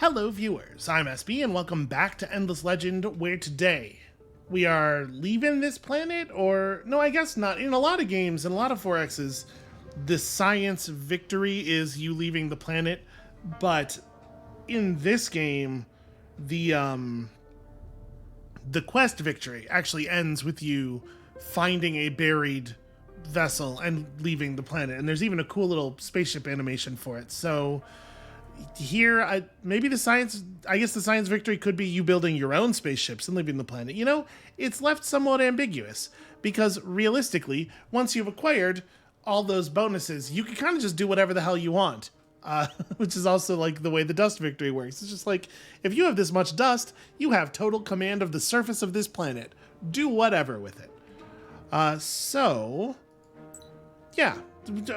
Hello viewers, I'm SB and welcome back to Endless Legend, where today we are leaving this planet, or no, I guess not. In a lot of games, in a lot of 4Xs, the science victory is you leaving the planet, but in this game, the quest victory actually ends with you finding a buried vessel and leaving the planet, and there's even a cool little spaceship animation for it. So here, I guess the science victory could be you building your own spaceships and leaving the planet. You know, it's left somewhat ambiguous because realistically, once you've acquired all those bonuses, you can kind of just do whatever the hell you want. Which is also like the way the dust victory works. It's just like, if you have this much dust, you have total command of the surface of this planet. Do whatever with it. So, yeah.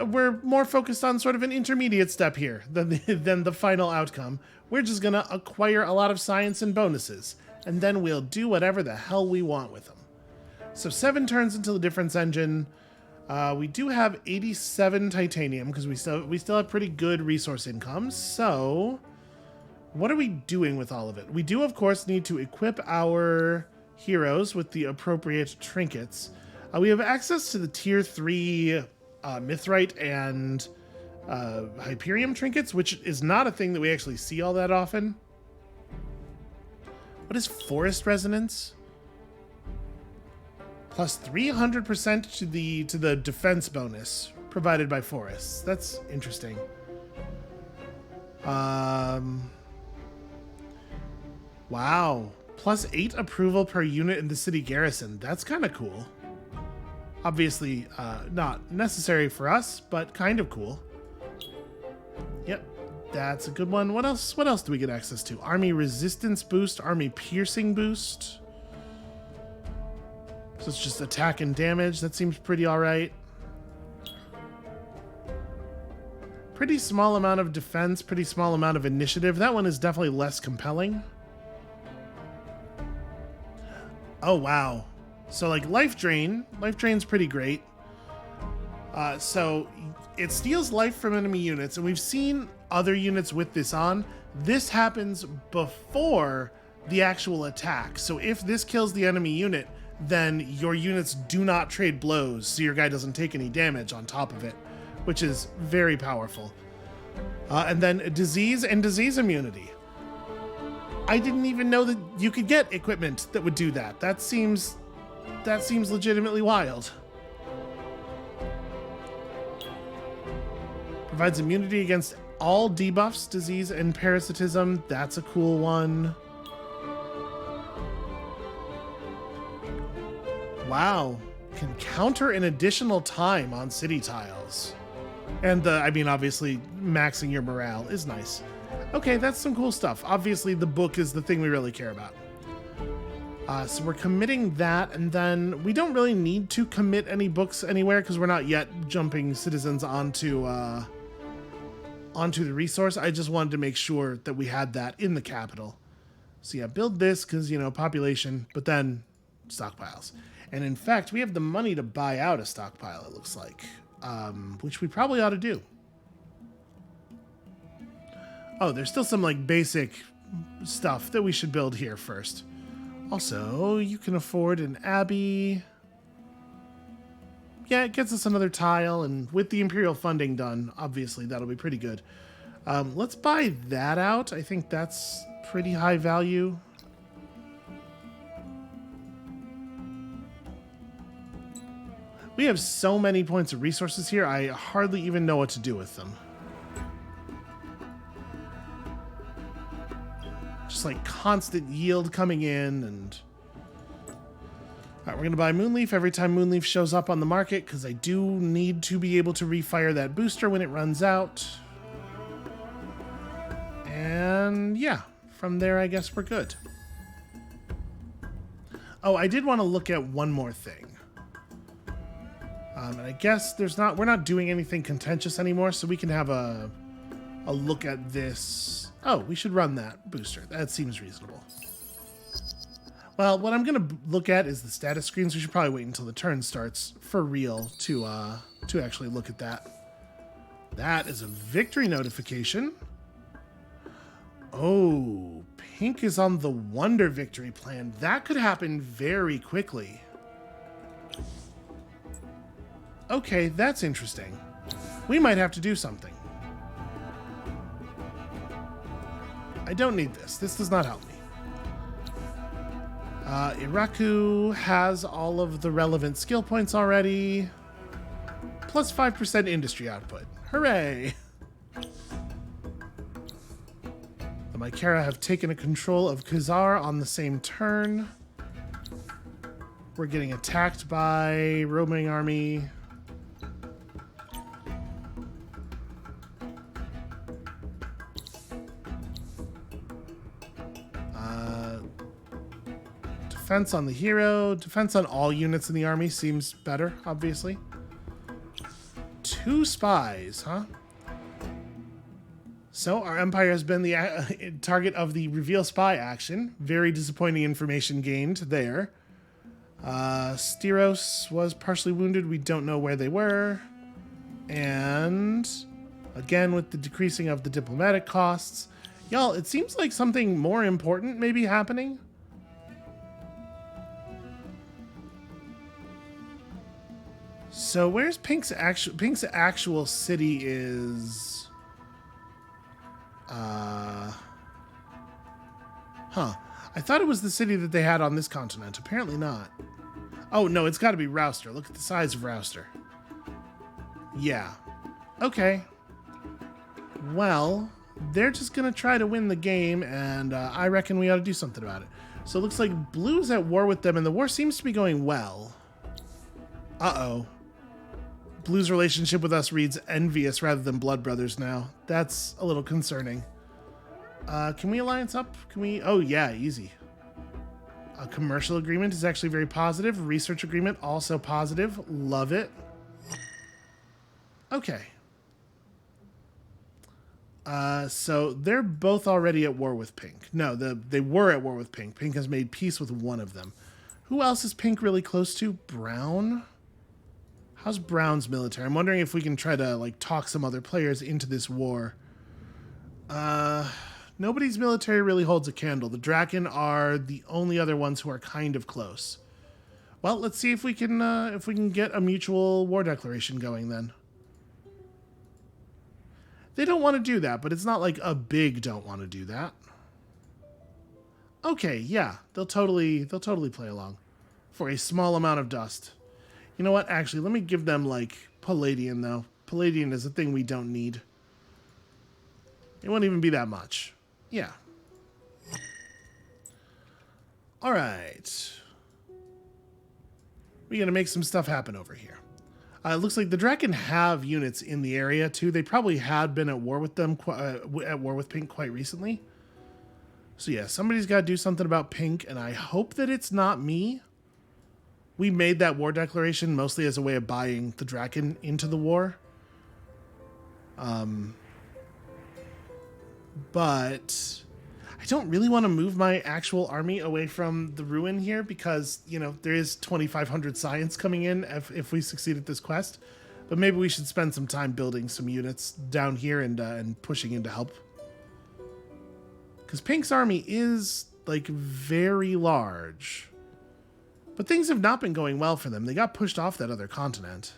We're more focused on sort of an intermediate step here than the final outcome. We're just going to acquire a lot of science and bonuses, and then we'll do whatever the hell we want with them. So 7 turns until the difference engine. We do have 87 titanium because we still have pretty good resource income. So what are we doing with all of it? We do, of course, need to equip our heroes with the appropriate trinkets. We have access to the tier 3 Mithrite and Hyperium trinkets, which is not a thing that we actually see all that often. What is Forest Resonance? Plus 300% to the defense bonus provided by forests. That's interesting. Wow. Plus 8 approval per unit in the city garrison. That's kind of cool. Obviously, not necessary for us, but kind of cool. Yep, that's a good one. What else do we get access to? Army resistance boost, army piercing boost. So it's just attack and damage. That seems pretty all right. Pretty small amount of defense, pretty small amount of initiative. That one is definitely less compelling. Oh, wow. So like life drain's pretty great. So it steals life from enemy units, and we've seen other units with this on. This happens before the actual attack. So if this kills the enemy unit, then your units do not trade blows, so your guy doesn't take any damage on top of it, which is very powerful. And then disease and disease immunity. I didn't even know that you could get equipment that would do that. That seems legitimately wild. Provides immunity against all debuffs, disease, and parasitism. That's a cool one. Wow. Can counter an additional time on city tiles. And obviously, maxing your morale is nice. Okay, that's some cool stuff. Obviously, the book is the thing we really care about. So we're committing that, and then we don't really need to commit any books anywhere because we're not yet jumping citizens onto the resource. I just wanted to make sure that we had that in the capital. So yeah, build this because, population, but then stockpiles. And in fact, we have the money to buy out a stockpile, it looks like, which we probably ought to do. Oh, there's still some like basic stuff that we should build here first. Also, you can afford an abbey. Yeah, it gets us another tile, and with the Imperial funding done, obviously, that'll be pretty good. Let's buy that out. I think that's pretty high value. We have so many points of resources here, I hardly even know what to do with them. Just like constant yield coming in, and all right, we're gonna buy Moonleaf every time Moonleaf shows up on the market because I do need to be able to refire that booster when it runs out. And yeah, from there I guess we're good. Oh, I did want to look at one more thing. And I guess we're not doing anything contentious anymore, so we can have a look at this. Oh, we should run that booster. That seems reasonable. Well, what I'm going to look at is the status screens. We should probably wait until the turn starts for real to actually look at that. That is a victory notification. Oh, pink is on the Wonder Victory plan. That could happen very quickly. Okay, that's interesting. We might have to do something. I don't need this. This does not help me. Iraku has all of the relevant skill points already. Plus 5% industry output. Hooray! The Mycera have taken a control of Khazar on the same turn. We're getting attacked by roaming army. Defense on the hero. Defense on all units in the army seems better, obviously. 2 spies, huh? So our empire has been the target of the reveal spy action. Very disappointing information gained there. Styros was partially wounded. We don't know where they were. And again, with the decreasing of the diplomatic costs. Y'all, it seems like something more important may be happening. So where's Pink's actual city is... I thought it was the city that they had on this continent. Apparently not. Oh, no, it's got to be Rouster. Look at the size of Rouster. Yeah. Okay. Well, they're just going to try to win the game, and I reckon we ought to do something about it. So it looks like Blue's at war with them, and the war seems to be going well. Uh-oh. Blue's relationship with us reads envious rather than blood brothers now. That's a little concerning. Can we alliance up? Can we? Oh, yeah, easy. A commercial agreement is actually very positive. Research agreement, also positive. Love it. Okay. So they're both already at war with Pink. No, they were at war with Pink. Pink has made peace with one of them. Who else is Pink really close to? Brown? How's Brown's military? I'm wondering if we can try to, like, talk some other players into this war. Nobody's military really holds a candle. The Draken are the only other ones who are kind of close. Well, let's see if we can get a mutual war declaration going then. They don't want to do that, but it's not like a big don't want to do that. Okay, yeah, they'll totally play along for a small amount of dust. You know what? Actually, let me give them, like, Palladian, though. Palladian is a thing we don't need. It won't even be that much. Yeah. All right. We're going to make some stuff happen over here. It looks like the Draken have units in the area, too. They probably had been at war with them, at war with Pink quite recently. So, yeah, somebody's got to do something about Pink, and I hope that it's not me. We made that war declaration mostly as a way of buying the Draken into the war. But I don't really want to move my actual army away from the ruin here because, you know, there is 2,500 science coming in if we succeed at this quest. But maybe we should spend some time building some units down here and pushing in to help. Because Pink's army is, like, very large. But things have not been going well for them. They got pushed off that other continent.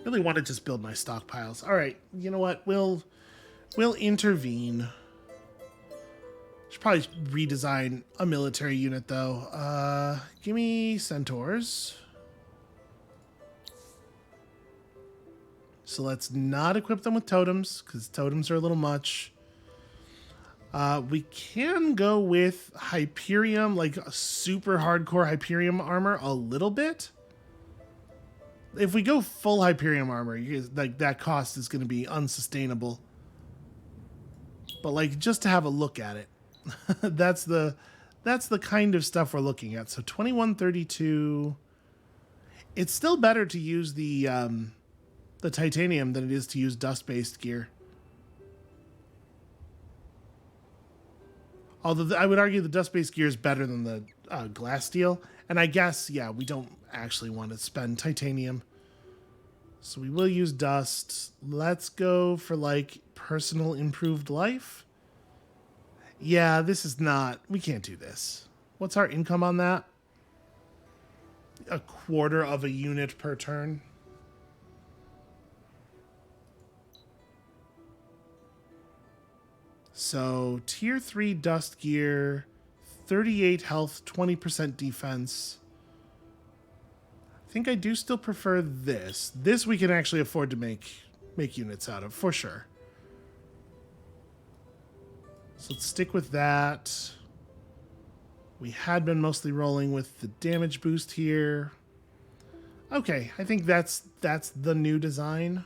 Really want to just build my stockpiles. All right, you know what? We'll intervene. Should probably redesign a military unit though. Give me centaurs. So let's not equip them with totems because totems are a little much. We can go with Hyperium, like a super hardcore Hyperium armor a little bit. If we go full Hyperium armor, like that cost is going to be unsustainable. But like just to have a look at it, that's the kind of stuff we're looking at. So 2132. It's still better to use the titanium than it is to use dust-based gear. Although I would argue the dust-based gear is better than the glass steel. And I guess, yeah, we don't actually want to spend titanium. So we will use dust. Let's go for like personal improved life. Yeah, this is not, we can't do this. What's our income on that? A quarter of a unit per turn. So tier 3 dust gear, 38 health, 20% defense. I think I do still prefer this. This we can actually afford to make units out of, for sure. So let's stick with that. We had been mostly rolling with the damage boost here. Okay, I think that's the new design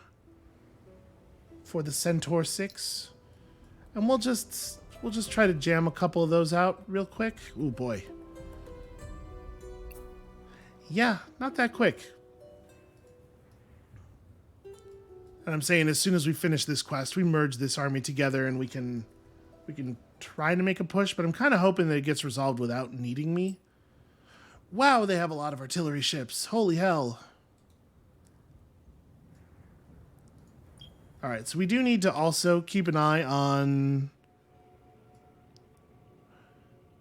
for the Centaur 6. And we'll just try to jam a couple of those out real quick. Ooh, boy. Yeah, not that quick. And I'm saying as soon as we finish this quest, we merge this army together and we can try to make a push, but I'm kind of hoping that it gets resolved without needing me. Wow, they have a lot of artillery ships. Holy hell. All right, so we do need to also keep an eye on...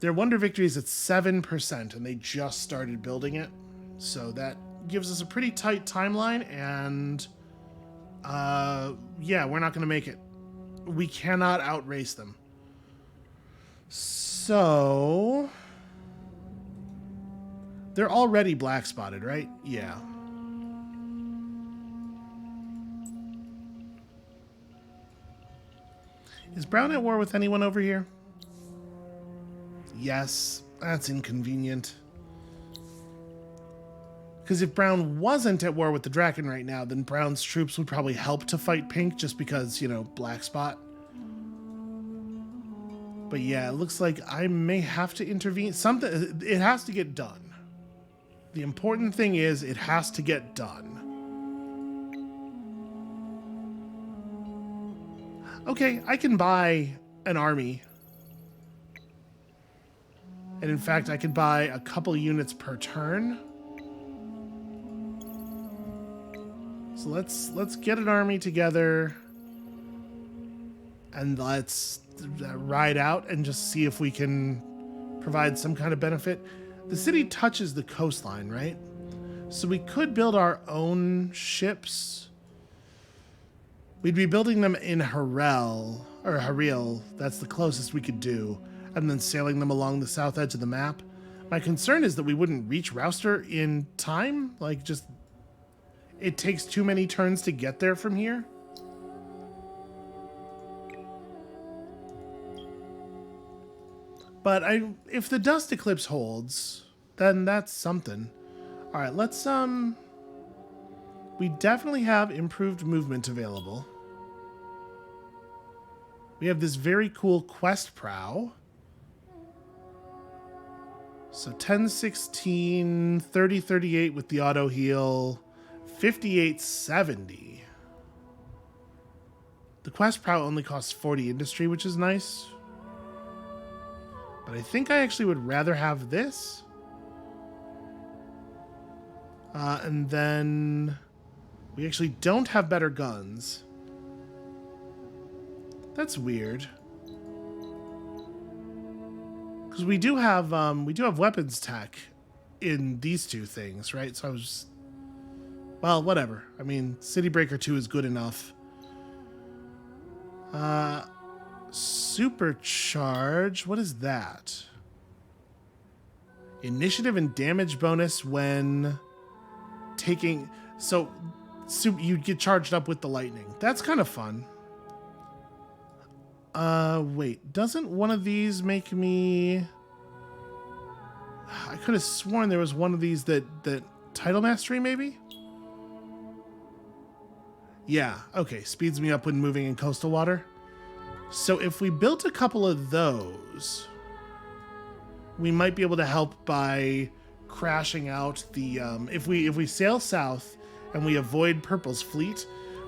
Their Wonder Victory is at 7%, and they just started building it. So that gives us a pretty tight timeline, and... yeah, we're not going to make it. We cannot outrace them. So... They're already black spotted, right? Yeah. Is Brown at war with anyone over here? Yes, that's inconvenient. Because if Brown wasn't at war with the Draken right now, then Brown's troops would probably help to fight Pink just because, you know, black spot. But yeah, it looks like I may have to intervene. Something, it has to get done. The important thing is it has to get done. Okay, I can buy an army. And in fact, I could buy a couple units per turn. So let's get an army together. And let's ride out and just see if we can provide some kind of benefit. The city touches the coastline, right? So we could build our own ships. We'd be building them in Harel, or Haril, that's the closest we could do, and then sailing them along the south edge of the map. My concern is that we wouldn't reach Rouster in time, like just, it takes too many turns to get there from here. But if the dust eclipse holds, then that's something. All right, let's, we definitely have improved movement available. We have this very cool quest prow. So 1016, 3038 with the auto heal, 5870. The quest prow only costs 40 industry, which is nice. But I think I actually would rather have this. And then we actually don't have better guns. That's weird. Because we do have weapons tech in these two things, right? So I was, well, whatever. I mean, City Breaker 2 is good enough. Supercharge, what is that? Initiative and damage bonus when taking, so you get charged up with the lightning. That's kind of fun. Wait, doesn't one of these make me... I could have sworn there was one of these that Title Mastery, maybe? Yeah, okay, speeds me up when moving in coastal water. So if we built a couple of those, we might be able to help by crashing out the, if we sail south and we avoid Purple's fleet,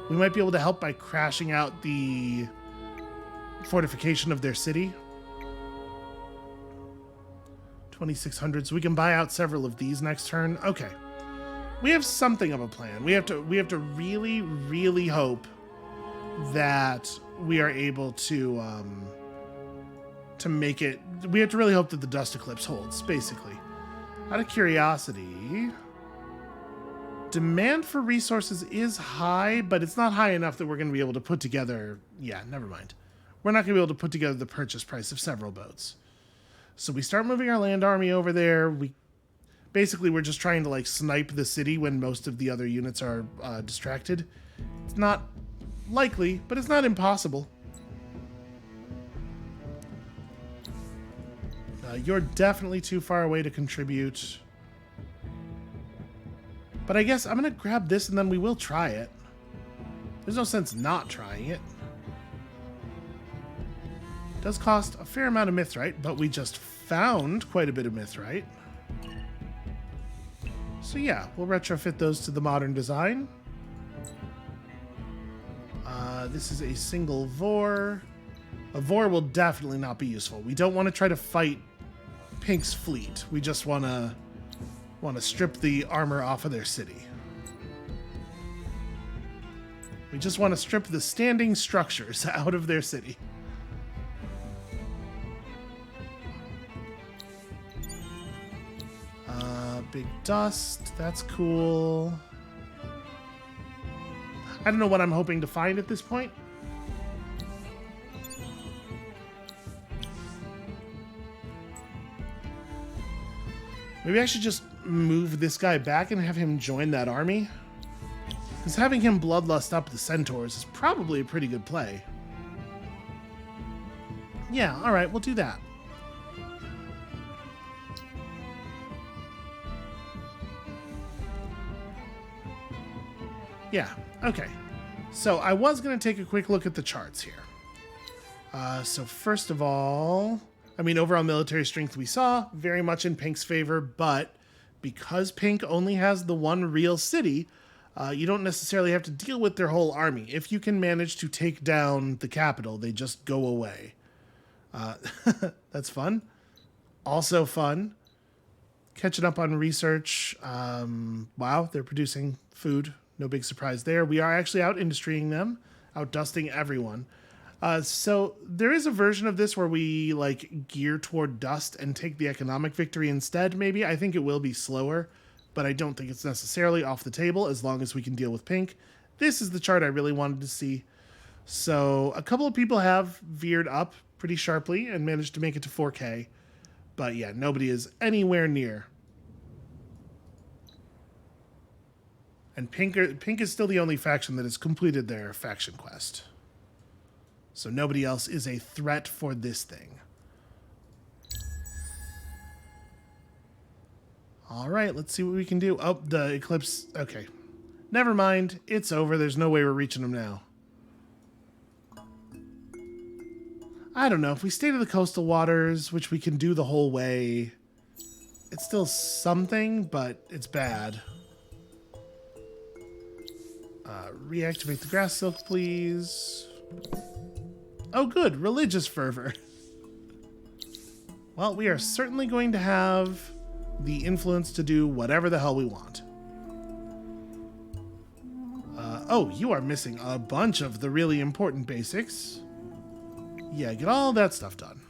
we might be able to help by crashing out the fortification of their city. 2600, so we can buy out several of these next turn. Okay. we have something of a plan. We have to really, really hope that we are able to make it. We have to really hope that the dust eclipse holds, basically. Out of curiosity, demand for resources is high, but it's not high enough that we're going to be able to put together. Yeah, never mind. We're not going to be able to put together the purchase price of several boats. So we start moving our land army over there. We're just trying to like snipe the city when most of the other units are distracted. It's not likely, but it's not impossible. You're definitely too far away to contribute. But I guess I'm going to grab this and then we will try it. There's no sense not trying it. It does cost a fair amount of mithrite, but we just found quite a bit of mithrite. So yeah, we'll retrofit those to the modern design. This is a single Vor. A Vor will definitely not be useful. We don't want to try to fight Pink's fleet. We just want to strip the armor off of their city. We just want to strip the standing structures out of their city. Big dust, that's cool. I don't know what I'm hoping to find at this point. Maybe I should just move this guy back and have him join that army. Because having him bloodlust up the centaurs is probably a pretty good play. Yeah, alright, we'll do that. Yeah, okay. So I was going to take a quick look at the charts here. So first of all, I mean, overall military strength we saw, very much in Pink's favor, but because Pink only has the one real city, you don't necessarily have to deal with their whole army. If you can manage to take down the capital, they just go away. That's fun. Also fun. Catching up on research. Wow, they're producing food. No big surprise there. We are actually out industrying them, out dusting everyone. So there is a version of this where we like gear toward dust and take the economic victory instead, maybe. I think it will be slower, but I don't think it's necessarily off the table as long as we can deal with Pink. This is the chart I really wanted to see. So a couple of people have veered up pretty sharply and managed to make it to 4K. But yeah, nobody is anywhere near. And Pink is still the only faction that has completed their faction quest. So nobody else is a threat for this thing. All right, let's see what we can do. Oh, the eclipse. Okay. Never mind. It's over. There's no way we're reaching them now. I don't know. If we stay to the coastal waters, which we can do the whole way, it's still something, but it's bad. Reactivate the grass silk, please. Oh, good. Religious fervor. Well, we are certainly going to have the influence to do whatever the hell we want. Oh, you are missing a bunch of the really important basics. Yeah, get all that stuff done.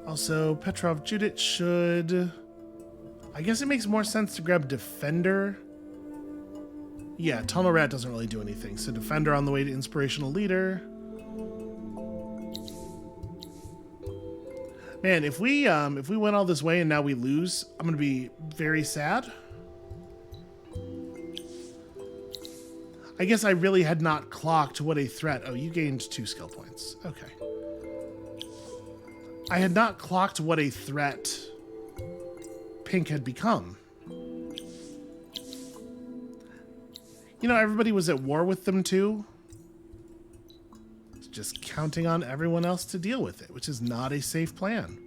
Also, Petrov Judith should... I guess it makes more sense to grab Defender. Yeah, Tunnel Rat doesn't really do anything, so Defender on the way to Inspirational Leader. Man, if we went all this way and now we lose, I'm gonna be very sad. I guess I really had not clocked what a threat... Oh, you gained 2 skill points. Okay. I had not clocked what a threat Pink had become. You know, everybody was at war with them too. It's just counting on everyone else to deal with it, which is not a safe plan.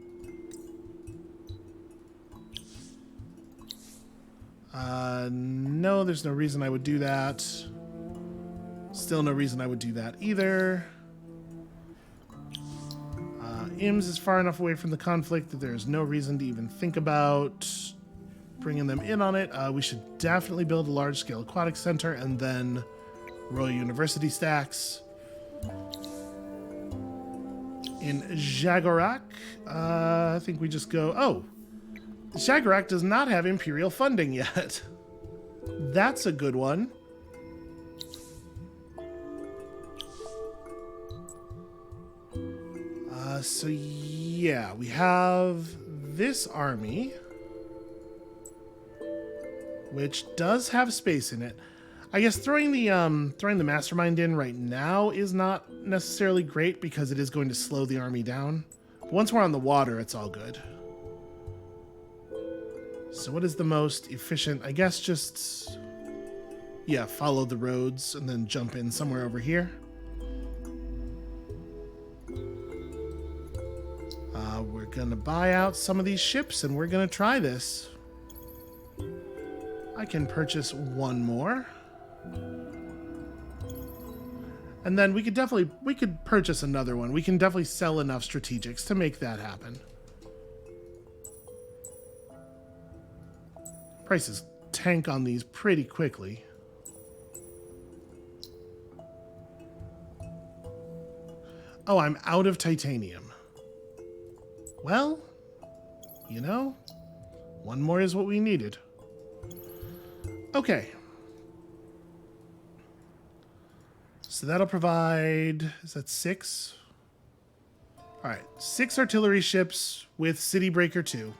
No, there's no reason I would do that. Still no reason I would do that either. IMS is far enough away from the conflict that there's no reason to even think about bringing them in on it. We should definitely build a large-scale aquatic center and then Royal University stacks. In Jagorak, I think we just go... Oh! Jagorak does not have Imperial funding yet. That's a good one. So yeah, we have this army, which does have space in it. I guess throwing the mastermind in right now is not necessarily great because it is going to slow the army down. But once we're on the water, it's all good. So what is the most efficient? I guess just, yeah, follow the roads and then jump in somewhere over here. We're going to buy out some of these ships and we're going to try this. I can purchase one more. And then we could purchase another one. We can definitely sell enough strategics to make that happen. Prices tank on these pretty quickly. Oh, I'm out of titanium. Well, you know, one more is what we needed. Okay. So that'll provide, is that 6? All right, 6 artillery ships with City Breaker 2.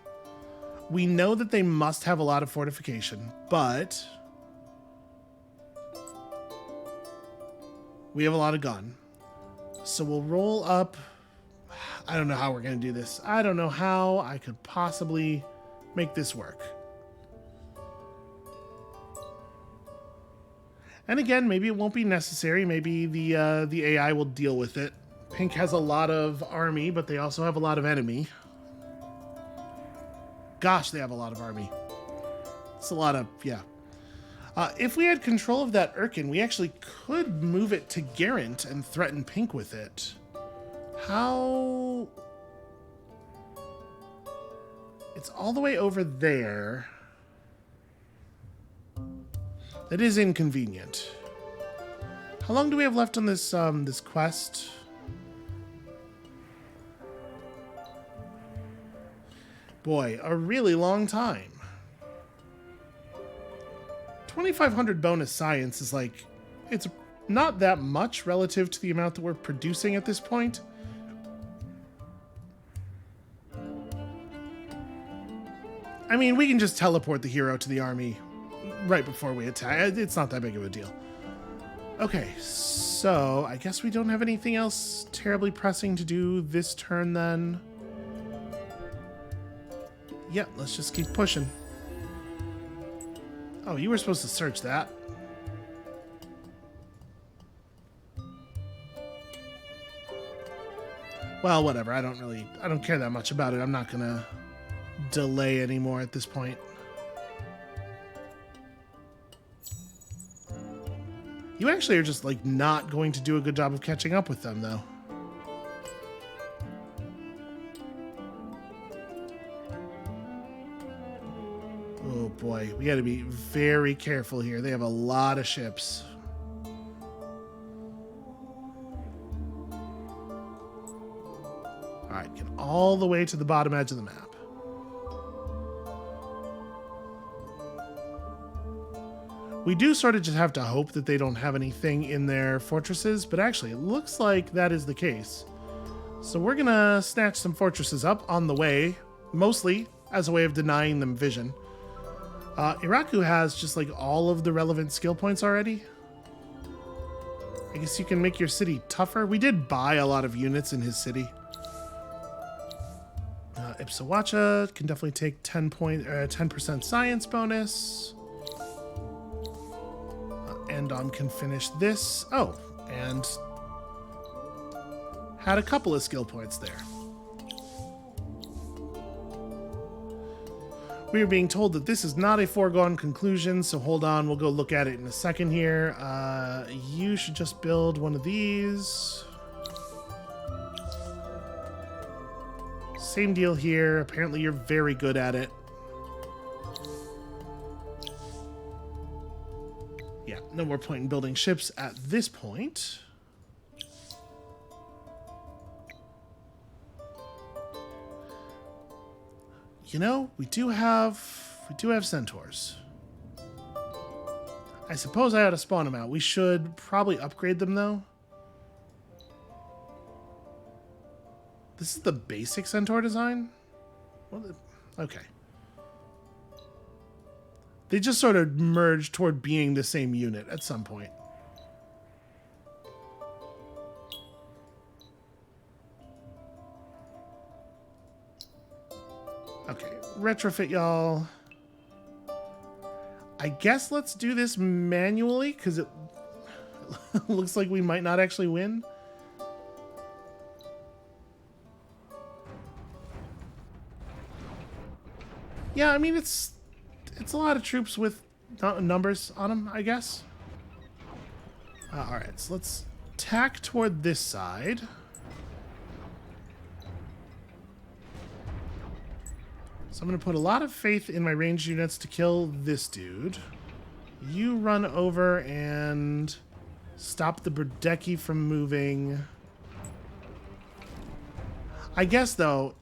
We know that they must have a lot of fortification, but we have a lot of gun. So we'll roll up. I don't know how we're going to do this. I don't know how I could possibly make this work. And again, maybe it won't be necessary. Maybe the AI will deal with it. Pink has a lot of army, but they also have a lot of enemy. Gosh, they have a lot of army. It's a lot of, yeah. If we had control of that Urkin, we actually could move it to Garant and threaten Pink with it. How? It's all the way over there. That is inconvenient. How long do we have left on this this quest? Boy, a really long time. 2,500 bonus science is like, it's not that much relative to the amount that we're producing at this point. I mean, we can just teleport the hero to the army right before we attack. It's not that big of a deal. Okay, so I guess we don't have anything else terribly pressing to do this turn then. Yeah, let's just keep pushing. Oh, you were supposed to search that. Well, whatever. I don't care that much about it. I'm not gonna delay anymore at this point. You actually are just like not going to do a good job of catching up with them, though. Oh boy, we gotta be very careful here. They have a lot of ships. Alright, get all the way to the bottom edge of the map. We do sort of just have to hope that they don't have anything in their fortresses, but actually it looks like that is the case. So we're gonna snatch some fortresses up on the way, mostly as a way of denying them vision. Iraku has just like all of the relevant skill points already. I guess you can make your city tougher. We did buy a lot of units in his city. Ipsawacha can definitely take 10% science bonus. Endom can finish this. Oh, and had a couple of skill points there. We are being told that this is not a foregone conclusion, so hold on, we'll go look at it in a second here. You should just build one of these. Same deal here. Apparently you're very good at it. Yeah, no more point in building ships at this point. You know, we do have centaurs. I suppose I ought to spawn them out. We should probably upgrade them, though. This is the basic centaur design? Okay. They just sort of merge toward being the same unit at some point. Okay, retrofit y'all. I guess let's do this manually, because it looks like we might not actually win. Yeah, I mean, it's a lot of troops with numbers on them, I guess. Alright, so let's tack toward this side. So I'm going to put a lot of faith in my ranged units to kill this dude. You run over and stop the Burdeki from moving. I guess, though,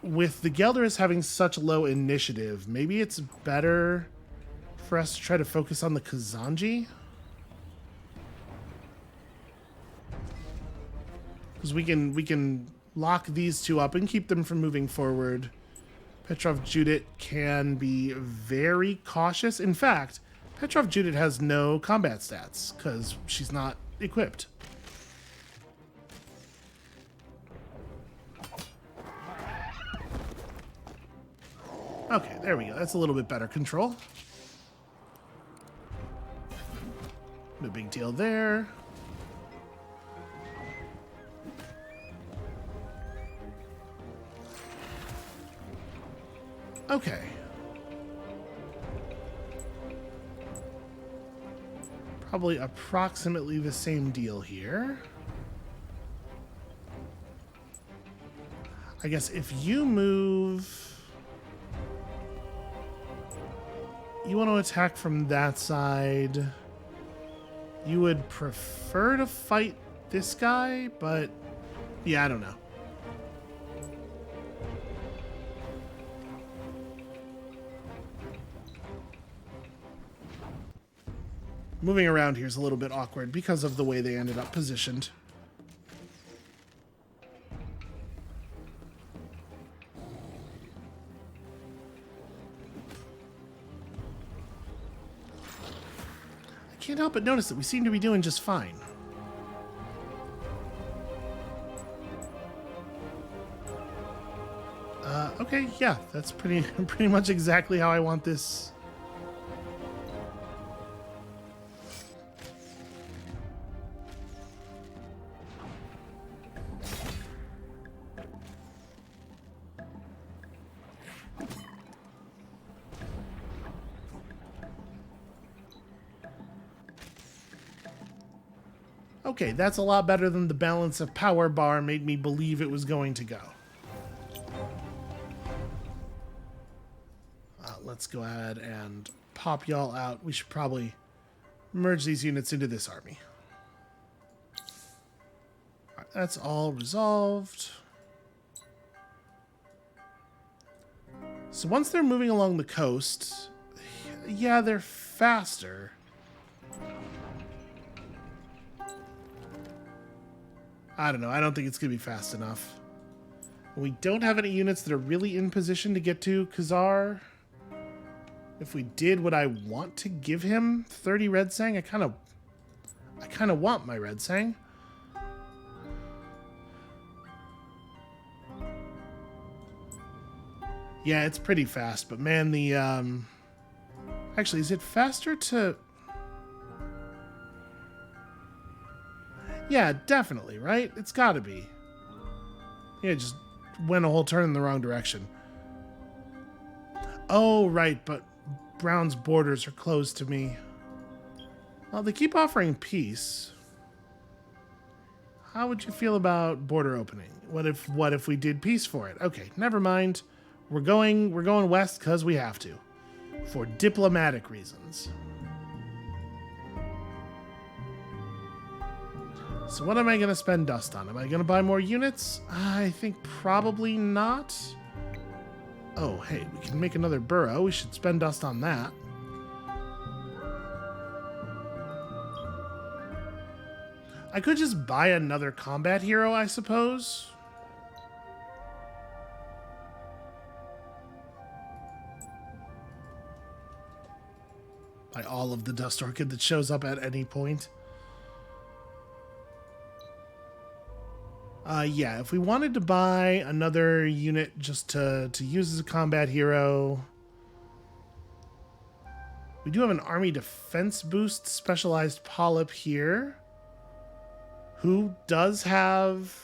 with the Gelderus having such low initiative, maybe it's better for us to try to focus on the Kazanji. Because we can lock these two up and keep them from moving forward. Petrov Judit can be very cautious. In fact, Petrov Judit has no combat stats because she's not equipped. Okay, there we go. That's a little bit better control. No big deal there. Okay. Probably approximately the same deal here. I guess if you move... You want to attack from that side. You would prefer to fight this guy, but... Yeah, I don't know. Moving around here is a little bit awkward because of the way they ended up positioned. I can't help but notice that we seem to be doing just fine. Okay, yeah, that's pretty much exactly how I want this. Okay, that's a lot better than the balance of power bar made me believe it was going to go. Let's go ahead and pop y'all out. We should probably merge these units into this army. All right, that's all resolved. So once they're moving along the coast, yeah, they're faster. I don't know. I don't think it's going to be fast enough. We don't have any units that are really in position to get to Khazar. If we did, would I want to give him 30 Red Sang? I kind of want my Red Sang. Yeah, it's pretty fast, but man, the actually, is it faster to... Yeah, definitely, right? It's got to be. Yeah, just went a whole turn in the wrong direction. Oh, right, but Brown's borders are closed to me. Well, they keep offering peace. How would you feel about border opening? What if we did peace for it? Okay, never mind. We're going west because we have to. For diplomatic reasons. So what am I going to spend dust on? Am I going to buy more units? I think probably not. Oh, hey, we can make another burrow. We should spend dust on that. I could just buy another combat hero, I suppose. Buy all of the dust orchid that shows up at any point. Yeah, if we wanted to buy another unit just to use as a combat hero, we do have an army defense boost specialized polyp here, who does have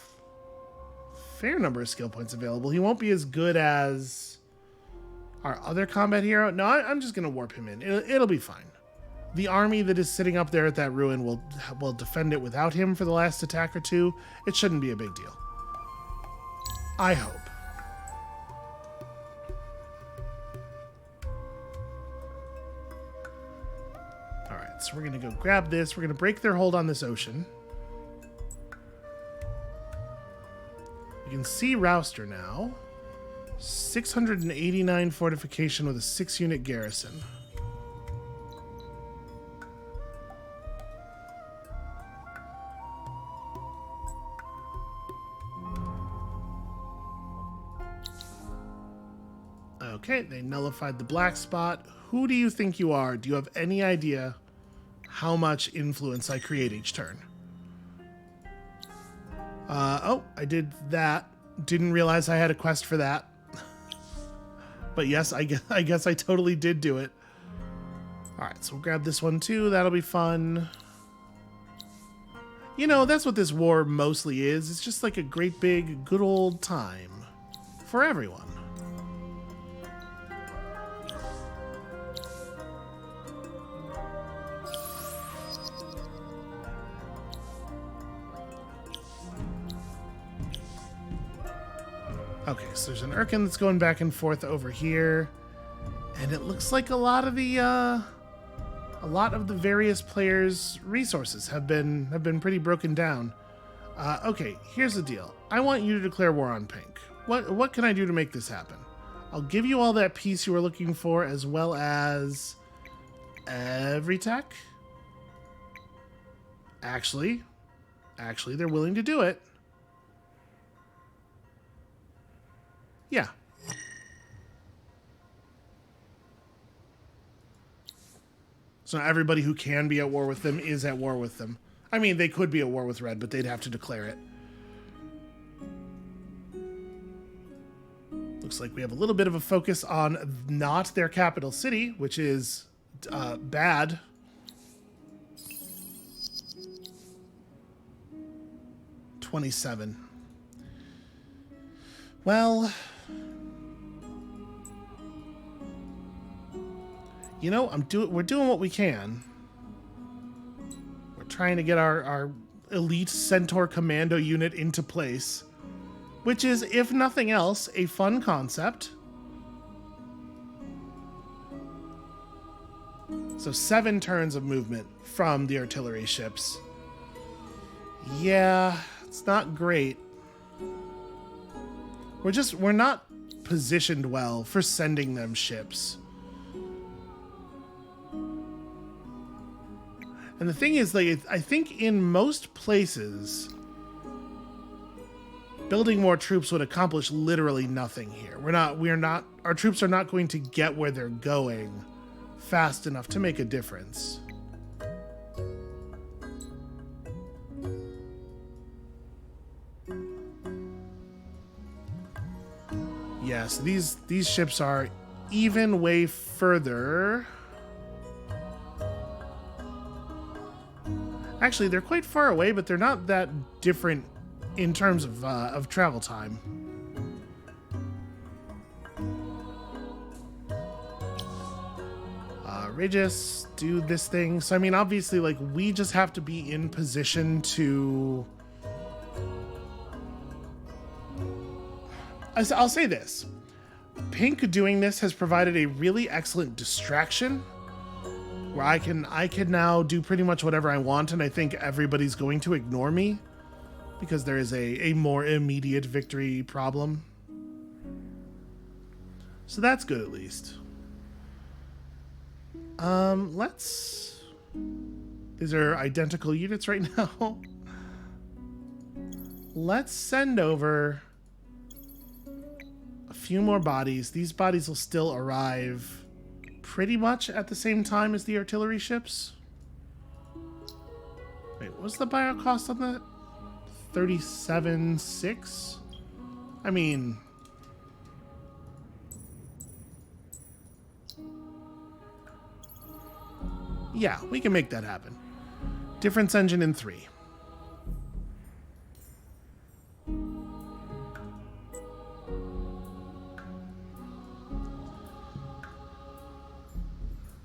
a fair number of skill points available. He won't be as good as our other combat hero. No, I'm just going to warp him in. It'll be fine. The army that is sitting up there at that ruin will defend it without him for the last attack or two. It shouldn't be a big deal. I hope. Alright, so we're going to go grab this. We're going to break their hold on this ocean. You can see Rouster now. 689 fortification with a 6-unit garrison. Okay, they nullified the black spot. Who do you think you are? Do you have any idea how much influence I create each turn? Oh, I did that. Didn't realize I had a quest for that. But yes, I guess I totally did do it. Alright, so we'll grab this one too. That'll be fun. You know, that's what this war mostly is. It's just like a great big good old time for everyone. Okay, so there's an Urkin that's going back and forth over here, and it looks like a lot of the various players' resources have been pretty broken down. Okay, here's the deal. I want you to declare war on Pink. What can I do to make this happen? I'll give you all that peace you were looking for, as well as every tech. Actually, they're willing to do it. Yeah. So everybody who can be at war with them is at war with them. I mean, they could be at war with Red, but they'd have to declare it. Looks like we have a little bit of a focus on not their capital city, which is bad. $27. Well, you know, we're doing what we can. We're trying to get our elite Centaur Commando unit into place, which is, if nothing else, a fun concept. So 7 turns of movement from the artillery ships. Yeah, it's not great. We're not positioned well for sending them ships. And the thing is, like, I think in most places, building more troops would accomplish literally nothing here. Our troops are not going to get where they're going fast enough to make a difference. Yes, these ships are even way further. Actually, they're quite far away, but they're not that different in terms of travel time. Regis, do this thing. So, I mean, obviously, like, we just have to be in position to... I'll say this. Pink doing this has provided a really excellent distraction, where I can now do pretty much whatever I want, and I think everybody's going to ignore me because there is a more immediate victory problem. So that's good at least. These are identical units right now. Let's send over a few more bodies. These bodies will still arrive pretty much at the same time as the artillery ships. Wait, what's the bio cost on that? 37.6? I mean... yeah, we can make that happen. Difference engine in 3.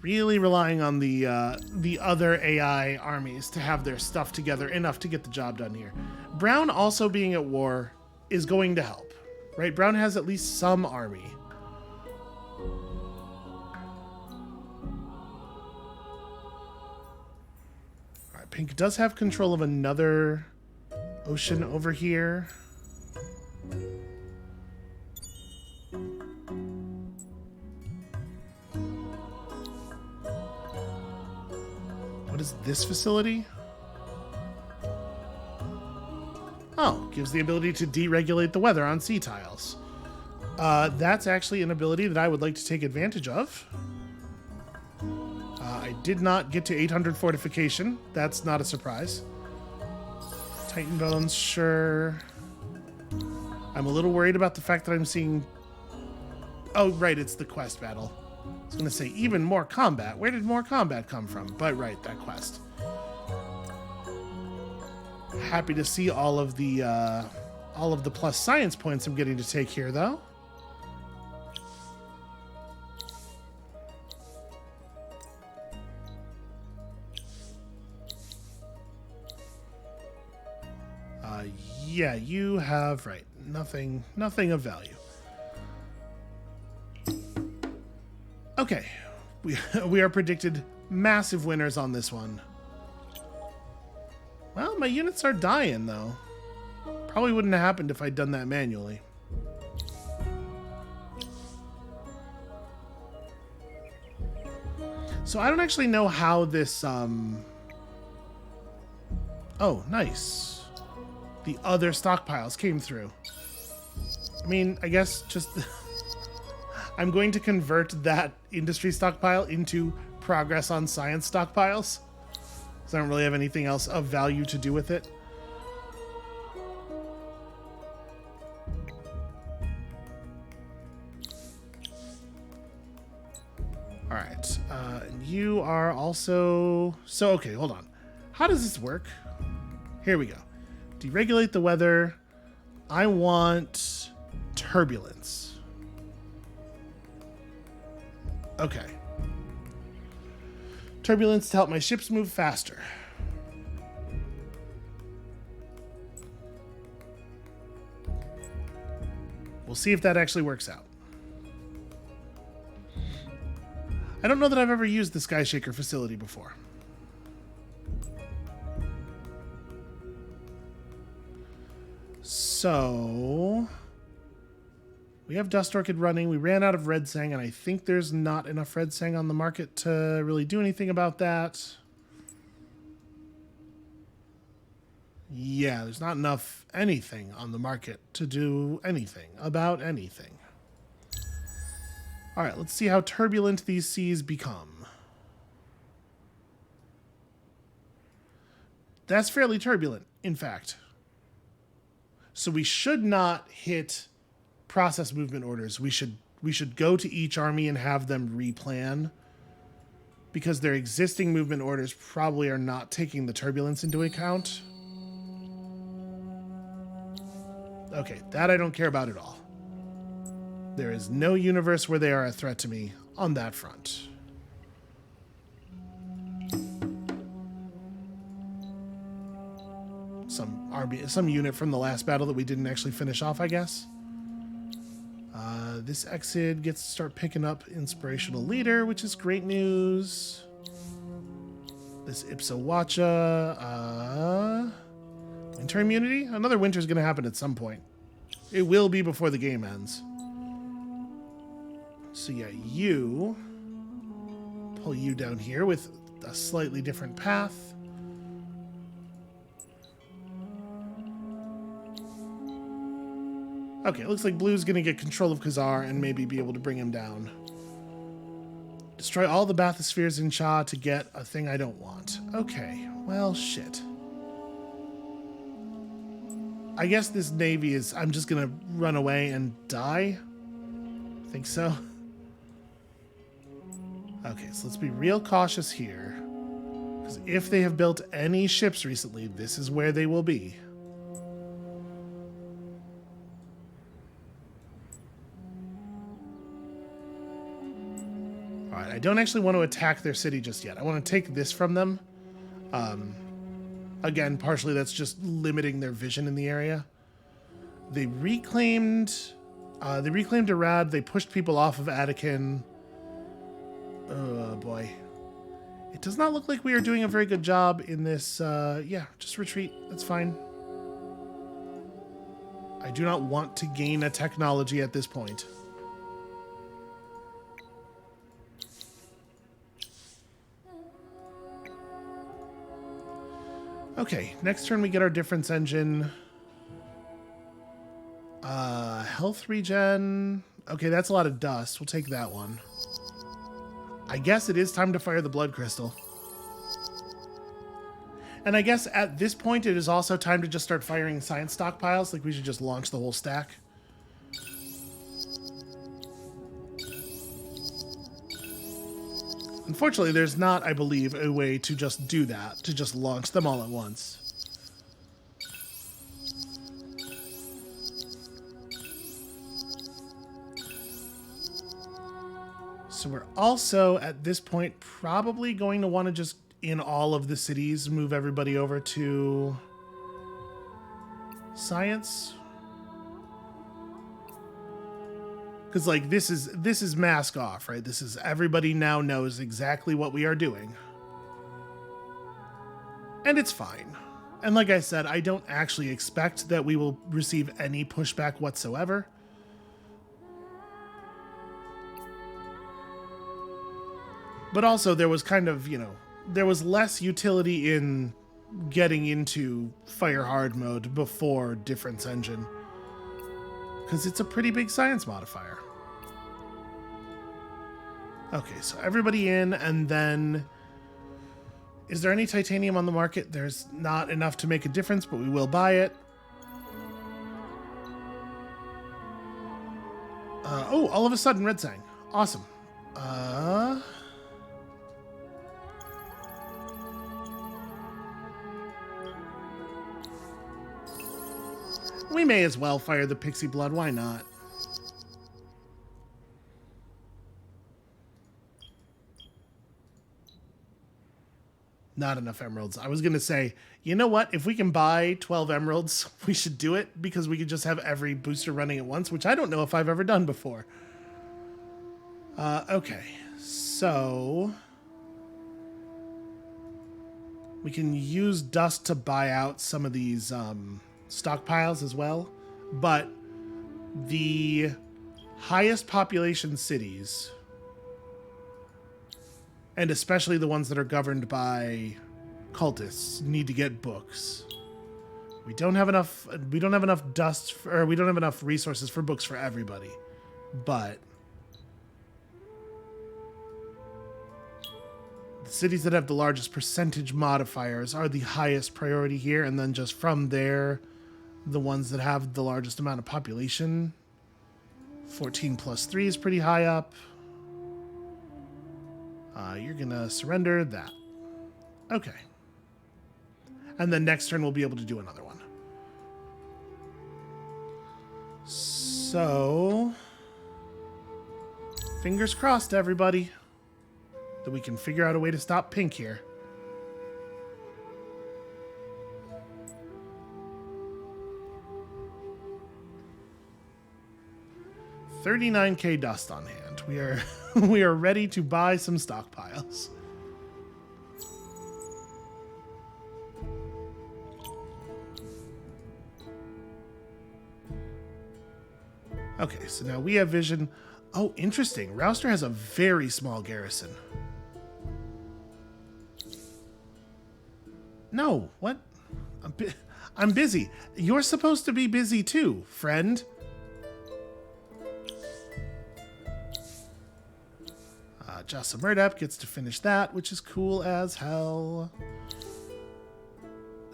Really relying on the other AI armies to have their stuff together enough to get the job done here. Brown also being at war is going to help, right? Brown has at least some army. All right, Pink does have control of another ocean over here. What is this facility? Oh, gives the ability to deregulate the weather on sea tiles. That's actually an ability that I would like to take advantage of. I did not get to 800 fortification. That's not a surprise. Titan Bones, sure. I'm a little worried about the fact that I'm seeing... oh, right, it's the quest battle. I was going to say, even more combat. Where did more combat come from? But right, that quest. Happy to see all of the plus science points I'm getting to take here, though. Yeah, you have, right, nothing of value. Okay, we are predicted massive winners on this one. Well, my units are dying, though. Probably wouldn't have happened if I'd done that manually. So I don't actually know how this, oh, nice. The other stockpiles came through. I mean, I guess just... I'm going to convert that industry stockpile into progress on science stockpiles. So I don't really have anything else of value to do with it. All right. You are also... so, okay, hold on. How does this work? Here we go. Deregulate the weather. I want turbulence. Okay. Turbulence to help my ships move faster. We'll see if that actually works out. I don't know that I've ever used the Sky Shaker facility before. So... we have Dust Orchid running. We ran out of Red Sang, and I think there's not enough Red Sang on the market to really do anything about that. Yeah, there's not enough anything on the market to do anything about anything. All right, let's see how turbulent these seas become. That's fairly turbulent, in fact. So we should not hit process movement orders. We should go to each army and have them replan, because their existing movement orders probably are not taking the turbulence into account. Okay, that I don't care about at all. There is no universe where they are a threat to me on that front. Some unit from the last battle that we didn't actually finish off, I guess. This Exid gets to start picking up Inspirational Leader, which is great news. This Ipsawacha, winter immunity? Another winter's gonna happen at some point. It will be before the game ends. So yeah, you pull you down here with a slightly different path. Okay, it looks like Blue's gonna get control of Khazar and maybe be able to bring him down. Destroy all the bathyspheres in Cha to get a thing I don't want. Okay, well, shit. I guess this navy is... I'm just gonna run away and die? I think so. Okay, so let's be real cautious here. Because if they have built any ships recently, this is where they will be. Alright, I don't actually want to attack their city just yet. I want to take this from them. Again, partially that's just limiting their vision in the area. They reclaimed Arad. They pushed people off of Atikin. Oh boy. It does not look like we are doing a very good job in this. Yeah, just retreat. That's fine. I do not want to gain a technology at this point. Okay, next turn we get our difference engine. Health regen. Okay, that's a lot of dust. We'll take that one. I guess it is time to fire the blood crystal. And I guess at this point it is also time to just start firing science stockpiles. Like we should just launch the whole stack. Unfortunately, there's not, I believe, a way to just do that, to just launch them all at once. So we're also, at this point, probably going to want to just, in all of the cities, move everybody over to science. Because, like, this is mask off, right? This is, everybody now knows exactly what we are doing. And it's fine. And like I said, I don't actually expect that we will receive any pushback whatsoever. But also, there was kind of, you know, there was less utility in getting into fire hard mode before difference engine. Because it's a pretty big science modifier. Okay, so everybody in, and then... Is there any titanium on the market? There's not enough to make a difference, but we will buy it. Oh, all of a sudden, Red Sang. Awesome. We may as well fire the Pixie Blood. Why not? Not enough emeralds. I was going to say, you know what? If we can buy 12 emeralds, we should do it because we could just have every booster running at once, which I don't know if I've ever done before. Okay. So... we can use dust to buy out some of these stockpiles as well. But the highest population cities... and especially the ones that are governed by cultists need to get books. We don't have enough dust or we don't have enough resources for books for everybody. But the cities that have the largest percentage modifiers are the highest priority here, and then just from there, the ones that have the largest amount of population. 14 plus 3 is pretty high up. You're going to surrender that. Okay. And then next turn we'll be able to do another one. So... fingers crossed, everybody, that we can figure out a way to stop Pink here. $39K dust on hand. We are we are ready to buy some stockpiles. Okay, so now we have vision. Oh, interesting. Rouster has a very small garrison. No, what? I'm busy. You're supposed to be busy too, friend. Jasa Murdap gets to finish that, which is cool as hell.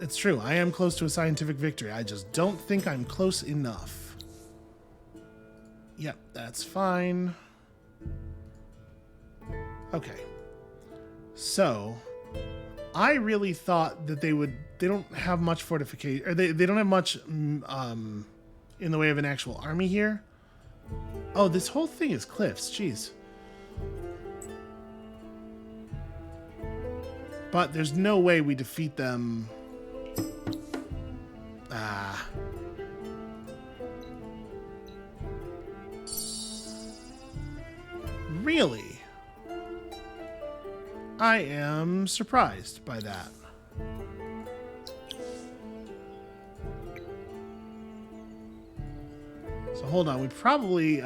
It's true, I am close to a scientific victory. I just don't think I'm close enough. Yep, that's fine. Okay. So, I really thought that they don't have much fortification, or they don't have much in the way of an actual army here. Oh, this whole thing is cliffs, jeez. But there's no way we defeat them. Really? I am surprised by that. So hold on, we probably,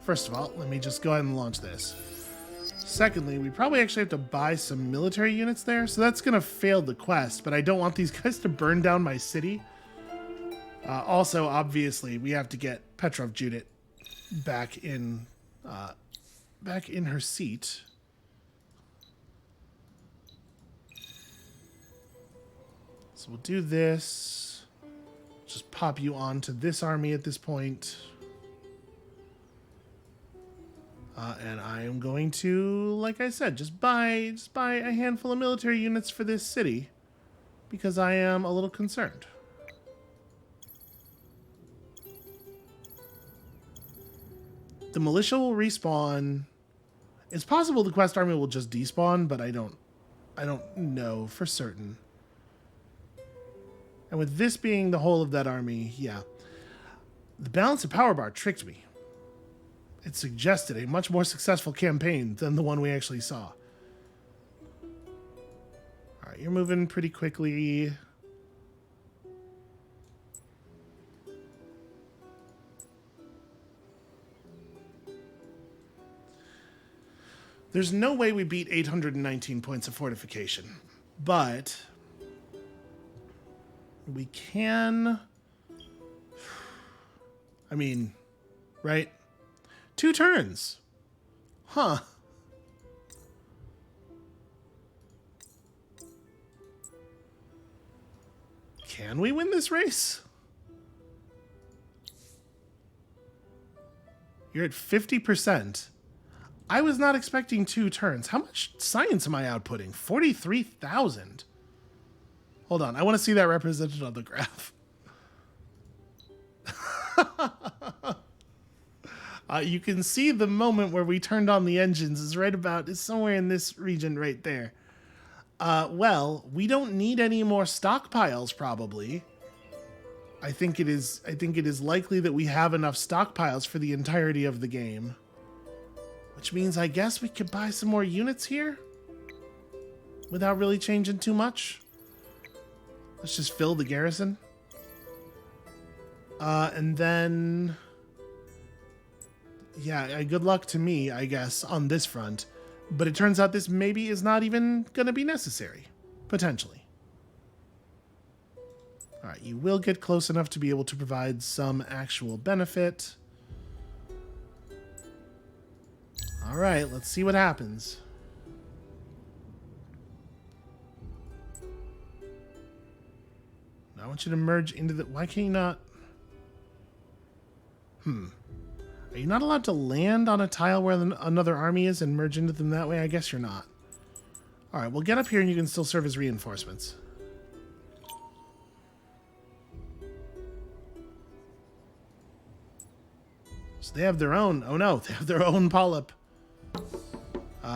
first of all, let me just go ahead and launch this. Secondly, we probably actually have to buy some military units there, so that's going to fail the quest, but I don't want these guys to burn down my city. Also, obviously, we have to get Petrov Judith back in her seat. So we'll do this. Just pop you onto this army at this point. And I am going to, like I said, just buy a handful of military units for this city because I am a little concerned. The militia will respawn. It's possible the quest army will just despawn, but I don't know for certain. And with this being the whole of that army, yeah. The balance of power bar tricked me. It suggested a much more successful campaign than the one we actually saw. Alright, you're moving pretty quickly. There's no way we beat 819 points of fortification, but we can... I mean, right? 2 turns. Huh. Can we win this race? You're at 50%. I was not expecting 2 turns. How much science am I outputting? 43,000. Hold on. I want to see that represented on the graph. You can see the moment where we turned on the engines is somewhere in this region right there. Well, we don't need any more stockpiles, probably. I think it is likely that we have enough stockpiles for the entirety of the game. Which means I guess we could buy some more units here without really changing too much. Let's just fill the garrison. And then... yeah, good luck to me, I guess, on this front. But it turns out this maybe is not even going to be necessary. Potentially. Alright, you will get close enough to be able to provide some actual benefit. Alright, let's see what happens. I want you to merge into the... why can't you not... Are you not allowed to land on a tile where another army is and merge into them that way? I guess you're not. Alright, well get up here and you can still serve as reinforcements. So they have their own... oh no, they have their own polyp.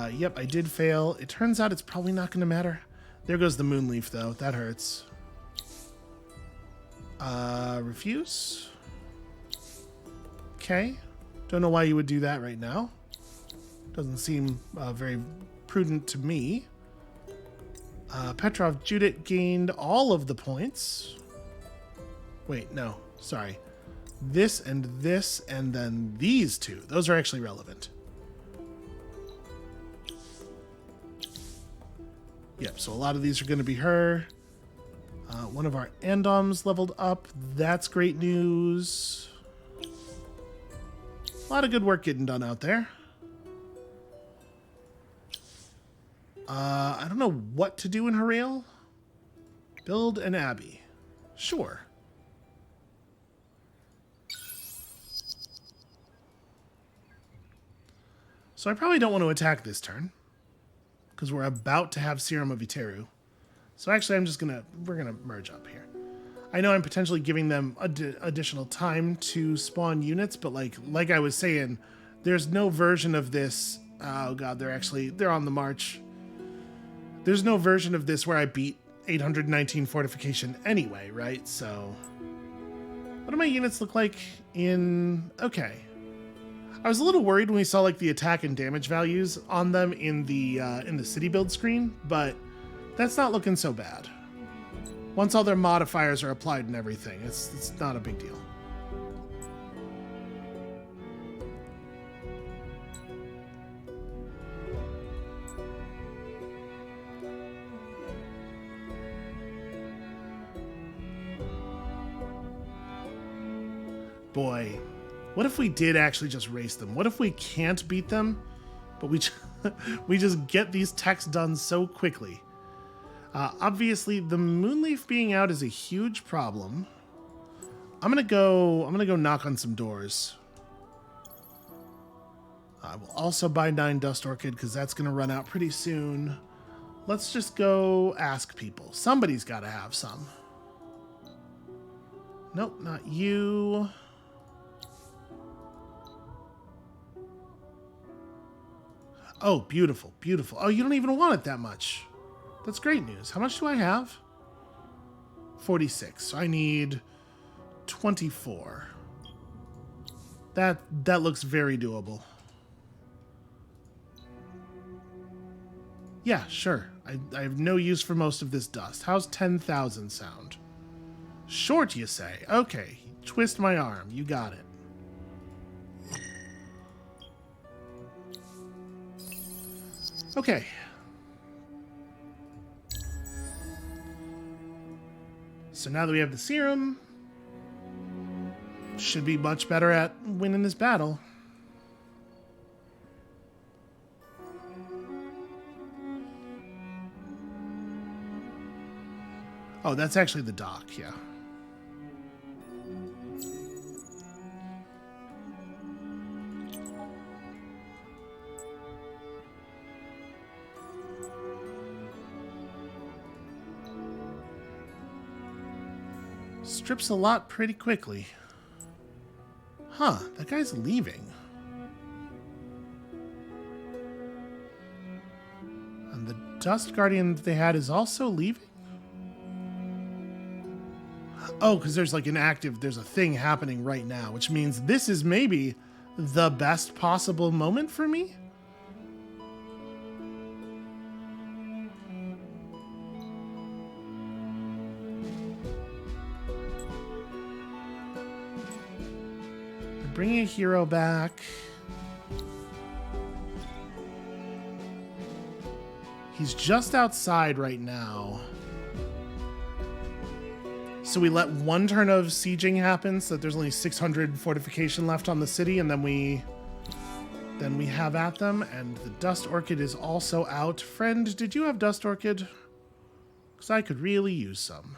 Yep, I did fail. It turns out it's probably not going to matter. There goes the moonleaf, though. That hurts. Refuse? Okay. Don't know why you would do that right now. Doesn't seem very prudent to me. Petrov Judith gained all of the points. Wait, no. Sorry. this, and then these two. Those are actually relevant. Yep, so a lot of these are going to be her. One of our Andoms leveled up. That's great news. A lot of good work getting done out there. I don't know what to do in Harale. Build an abbey. Sure. So I probably don't want to attack this turn, because we're about to have Serum of Iteru. So actually, we're gonna merge up here. I know I'm potentially giving them additional time to spawn units, but like I was saying, there's no version of this. Oh god, they're on the march. There's no version of this where I beat 819 fortification anyway, right? So what do my units look like in... Okay. I was a little worried when we saw like the attack and damage values on them in the city build screen, but that's not looking so bad. Once all their modifiers are applied and everything, it's not a big deal. Boy, what if we did actually just race them? What if we can't beat them, but we just get these techs done so quickly? Obviously, the Moonleaf being out is a huge problem. I'm gonna go knock on some doors. I will also buy 9 Dust Orchid because that's gonna run out pretty soon. Let's just go ask people. Somebody's got to have some. Nope, not you. Oh, beautiful, beautiful. Oh, you don't even want it that much. That's great news. How much do I have? 46. So I need 24. That looks very doable. Yeah, sure. I have no use for most of this dust. How's 10,000 sound? Short, you say? Okay. Twist my arm. You got it. Okay. So now that we have the serum, should be much better at winning this battle. Oh, that's actually the dock, yeah. Strips a lot pretty quickly. Huh, that guy's leaving. And the Dust Guardian that they had is also leaving? Oh, because there's like there's a thing happening right now, which means this is maybe the best possible moment for me? Bringing a hero back. He's just outside right now. So we let one turn of sieging happen so that there's only 600 fortification left on the city, and then we have at them. And the Dust Orchid is also out. Friend, did you have Dust Orchid? Because I could really use some.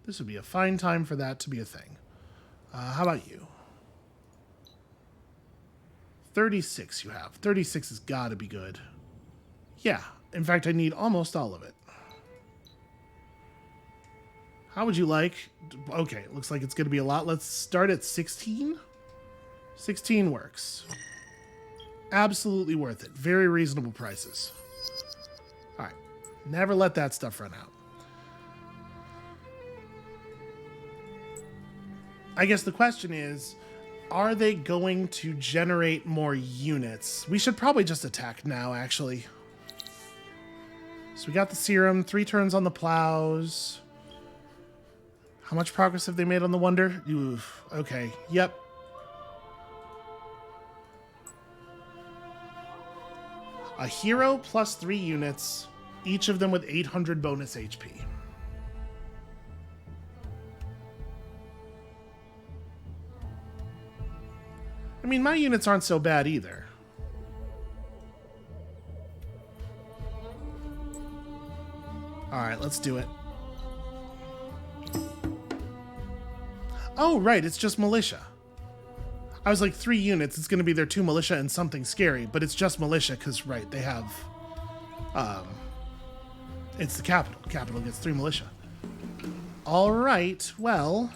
This would be a fine time for that to be a thing. How about you? 36 you have. 36 has got to be good. Yeah. In fact, I need almost all of it. How would you like... Okay, looks like it's going to be a lot. Let's start at 16. 16 works. Absolutely worth it. Very reasonable prices. All right. Never let that stuff run out. I guess the question is... Are they going to generate more units? We should probably just attack now, actually. So we got the serum, 3 turns on the plows. How much progress have they made on the wonder? Oof. Okay. Yep. A hero plus 3 units, each of them with 800 bonus HP. I mean, my units aren't so bad either. Alright, let's do it. Oh, right, it's just militia. I was like, 3 units, it's going to be their 2 militia and something scary, but it's just militia because, right, they have... it's the capital. Capital gets 3 militia. Alright, well...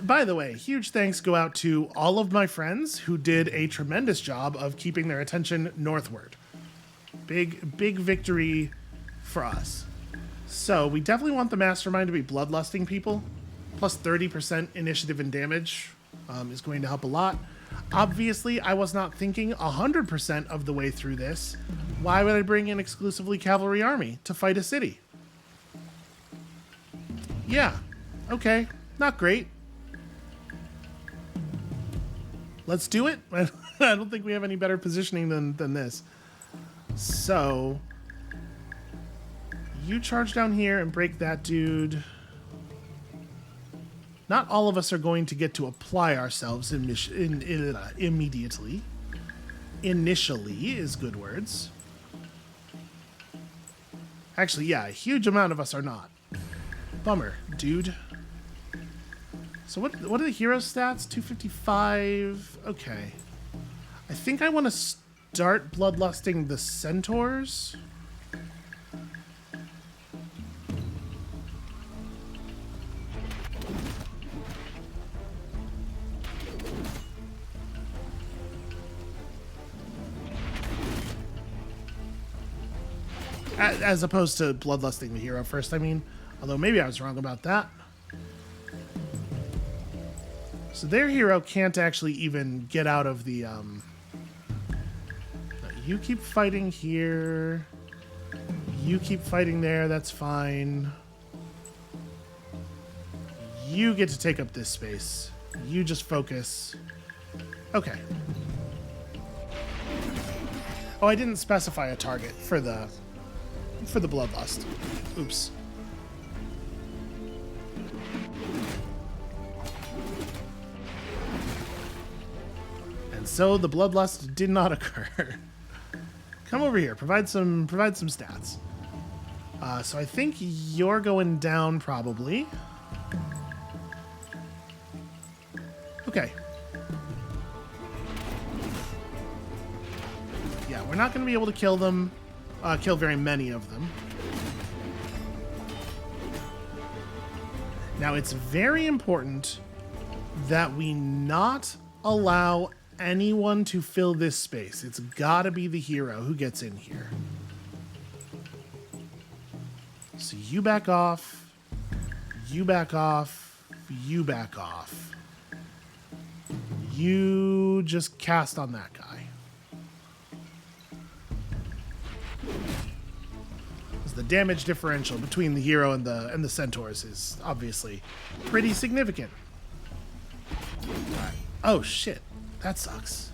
By the way, huge thanks go out to all of my friends who did a tremendous job of keeping their attention northward. Big victory for us. So, we definitely want the mastermind to be bloodlusting people. Plus 30% initiative and damage is going to help a lot. Obviously, I was not thinking 100% of the way through this. Why would I bring in exclusively cavalry army to fight a city? Yeah, okay, not great. Let's do it. I don't think we have any better positioning than this. So, you charge down here and break that dude. Not all of us are going to get to apply ourselves immediately. Initially is good words. Actually, yeah, a huge amount of us are not. Bummer, dude. So what are the hero stats? 255. Okay. I think I want to start bloodlusting the centaurs. As opposed to bloodlusting the hero first, I mean. Although maybe I was wrong about that. So their hero can't actually even get out of the... You keep fighting here. You keep fighting there, that's fine. You get to take up this space. You just focus. Okay. Oh, I didn't specify a target for the bloodlust. Oops. And so the bloodlust did not occur. Come over here. Provide some stats. So I think you're going down probably. Okay. Yeah, we're not going to be able to kill them. Kill very many of them. Now, it's very important that we not allow anyone to fill this space. It's gotta be the hero who gets in here. So you back off. You back off. You back off. You just cast on that guy. The damage differential between the hero and the centaurs is obviously pretty significant. Right. Oh shit, that sucks.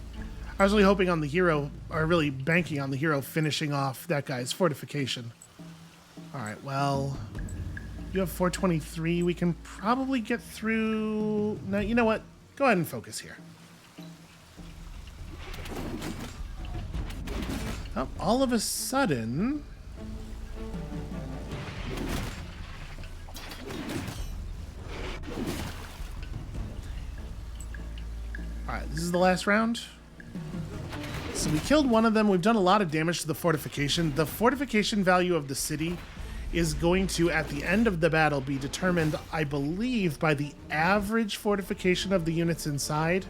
I was really hoping on the hero, or really banking on the hero finishing off that guy's fortification. All right, well, you have 423. We can probably get through. No, you know what? Go ahead and focus here. Oh, all of a sudden. Alright, this is the last round. So we killed one of them. We've done a lot of damage to the fortification. The fortification value of the city is going to, at the end of the battle, be determined, I believe, by the average fortification of the units inside.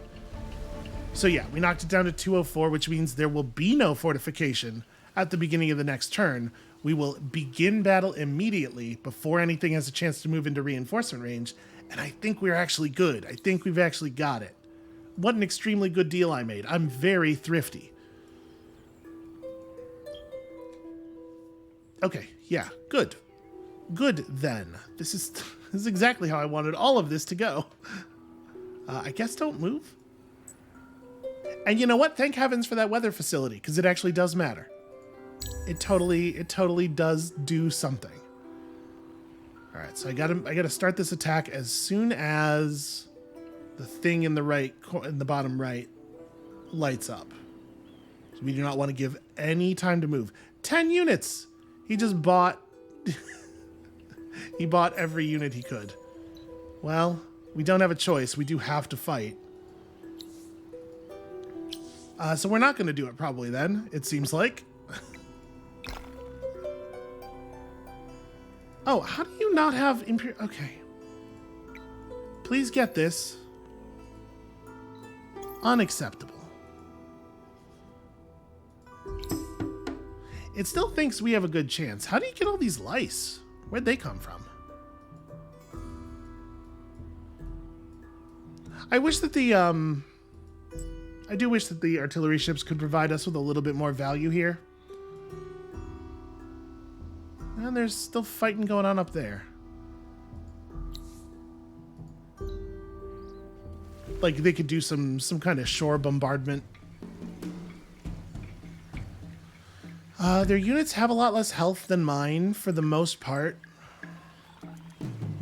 So yeah, we knocked it down to 204, which means there will be no fortification at the beginning of the next turn. We will begin battle immediately before anything has a chance to move into reinforcement range. And I think we're actually good. I think we've actually got it. What an extremely good deal I made. I'm very thrifty. Okay, yeah, good. Good, then. This is this is exactly how I wanted all of this to go. I guess don't move. And you know what? Thank heavens for that weather facility, because it actually does matter. It totally does do something. All right, so I gotta start this attack as soon as the thing in the bottom right lights up. So we do not want to give any time to move. 10 units. He just bought. He bought every unit he could. Well, we don't have a choice. We do have to fight. So we're not going to do it probably then, it seems like. Oh, how do you not have Imperial... Okay. Please get this. Unacceptable. It still thinks we have a good chance. How do you get all these lice? Where'd they come from? I wish that the, I do wish that the artillery ships could provide us with a little bit more value here. And there's still fighting going on up there. Like they could do some kind of shore bombardment. Their units have a lot less health than mine for the most part.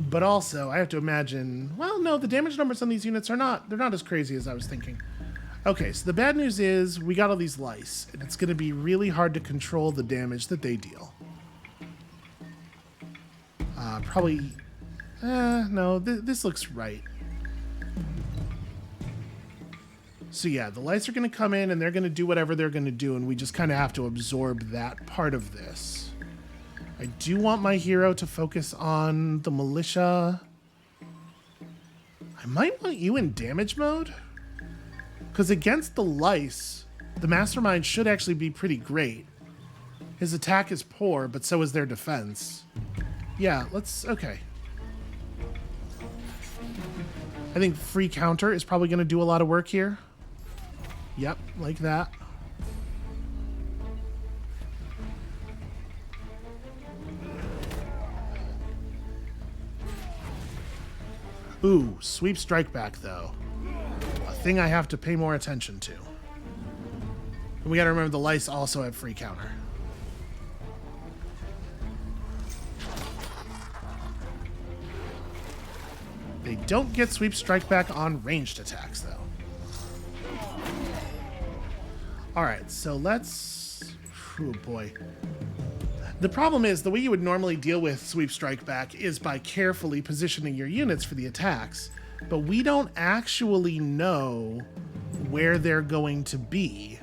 But also, I have to imagine, well, no, the damage numbers on these units they're not as crazy as I was thinking. Okay, so the bad news is we got all these lice, and it's going to be really hard to control the damage that they deal. Probably, no, this looks right. So yeah, the lice are going to come in and they're going to do whatever they're going to do, and we just kind of have to absorb that part of this. I do want my hero to focus on the militia. I might want you in damage mode. Because against the lice, the mastermind should actually be pretty great. His attack is poor, but so is their defense. Yeah, okay. I think free counter is probably going to do a lot of work here. Yep, like that. Ooh, sweep strike back though. A thing I have to pay more attention to. And we gotta remember the lice also have free counter. They don't get sweep strike back on ranged attacks though. Alright, so let's... Oh boy. The problem is, the way you would normally deal with sweep strike back is by carefully positioning your units for the attacks, but we don't actually know where they're going to be.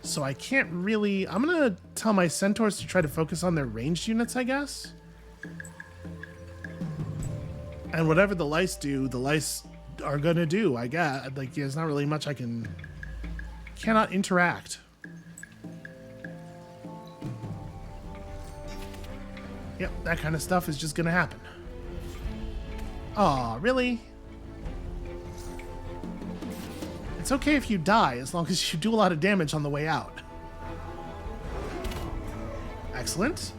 So I can't really... I'm going to tell my centaurs to try to focus on their ranged units, I guess. And whatever the lice do, the lice are going to do, I guess. Like, there's not really much I can... Cannot interact. Yep, that kind of stuff is just gonna happen. Aw, really? It's okay if you die, as long as you do a lot of damage on the way out. Excellent.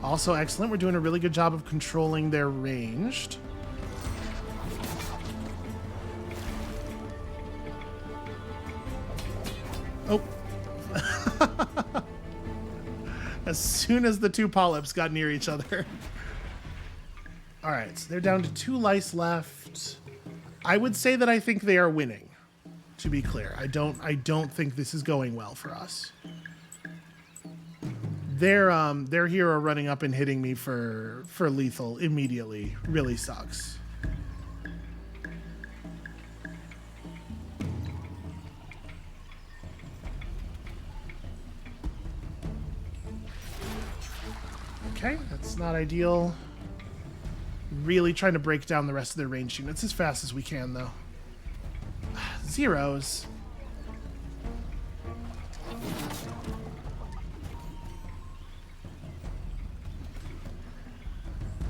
Also excellent, we're doing a really good job of controlling their ranged. Oh. As soon as the two polyps got near each other. All right, so they're down to 2 lice left. I would say that I think they are winning, to be clear. I don't think this is going well for us. Their hero running up and hitting me for lethal immediately really sucks. Okay, that's not ideal. Really trying to break down the rest of their ranged units as fast as we can, though. Zeros.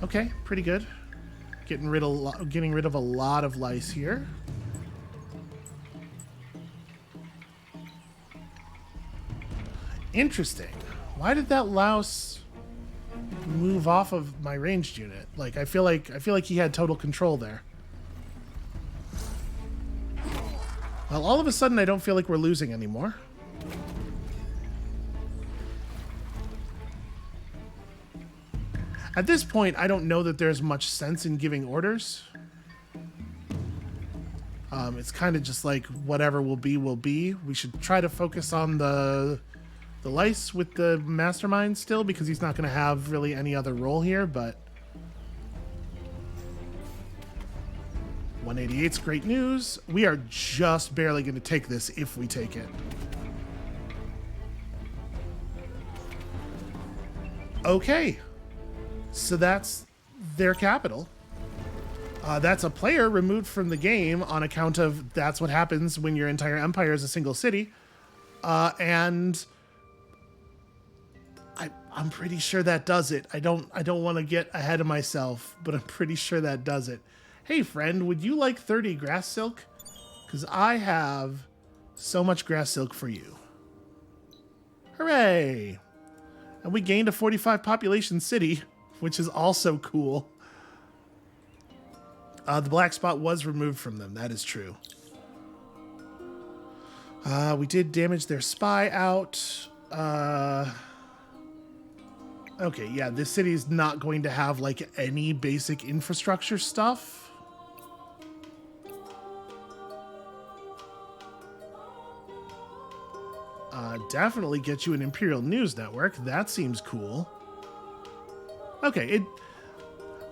Okay, pretty good. Getting rid of a lot of lice here. Interesting. Why did that louse move off of my ranged unit? Like I feel like he had total control there. Well, all of a sudden I don't feel like we're losing anymore. At this point, I don't know that there's much sense in giving orders. It's kind of just like whatever will be, will be. We should try to focus on the lice with the mastermind still, because he's not going to have really any other role here, but 188's great news. We are just barely going to take this if we take it. Okay. So that's their capital. That's a player removed from the game on account of that's what happens when your entire empire is a single city. And I'm pretty sure that does it. I don't want to get ahead of myself, but I'm pretty sure that does it. Hey friend, would you like 30 grass silk? Because I have so much grass silk for you. Hooray! And we gained a 45 population city, which is also cool. The black spot was removed from them. That is true. We did damage their spy out. Okay, yeah, this city is not going to have, like, any basic infrastructure stuff. Definitely get you an Imperial News Network. That seems cool. Okay,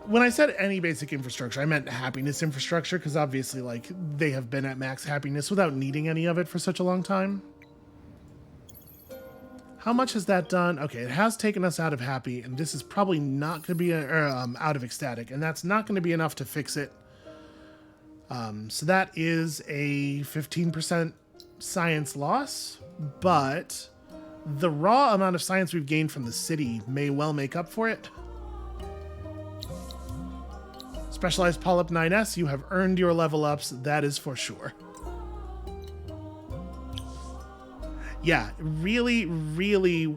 when I said any basic infrastructure, I meant happiness infrastructure, because obviously, like, they have been at max happiness without needing any of it for such a long time. How much has that done? Okay, it has taken us out of happy, and this is probably not going to be out of ecstatic, and that's not going to be enough to fix it. So that is a 15% science loss, but the raw amount of science we've gained from the city may well make up for it. Specialized Polyp 9S, you have earned your level ups, that is for sure. Yeah, really, really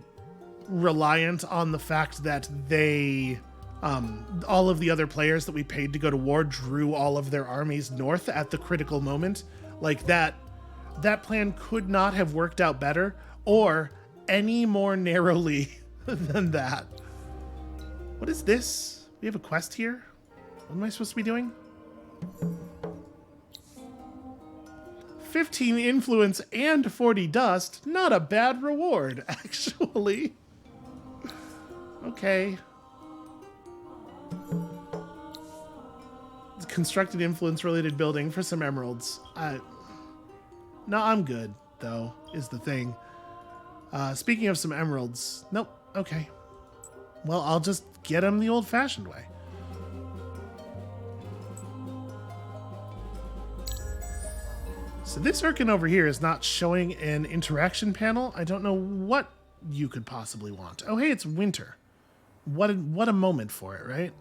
reliant on the fact that they, all of the other players that we paid to go to war drew all of their armies north at the critical moment. Like that plan could not have worked out better or any more narrowly than that. What is this? We have a quest here? What am I supposed to be doing? 15 influence and 40 dust. Not a bad reward, actually. Okay. Constructed influence related building for some emeralds. No, I'm good, though, is the thing. Speaking of some emeralds. Nope. Okay. Well, I'll just get them the old-fashioned way. So this Irkin over here is not showing an interaction panel. I don't know what you could possibly want. Oh, hey, it's winter. What a moment for it, right?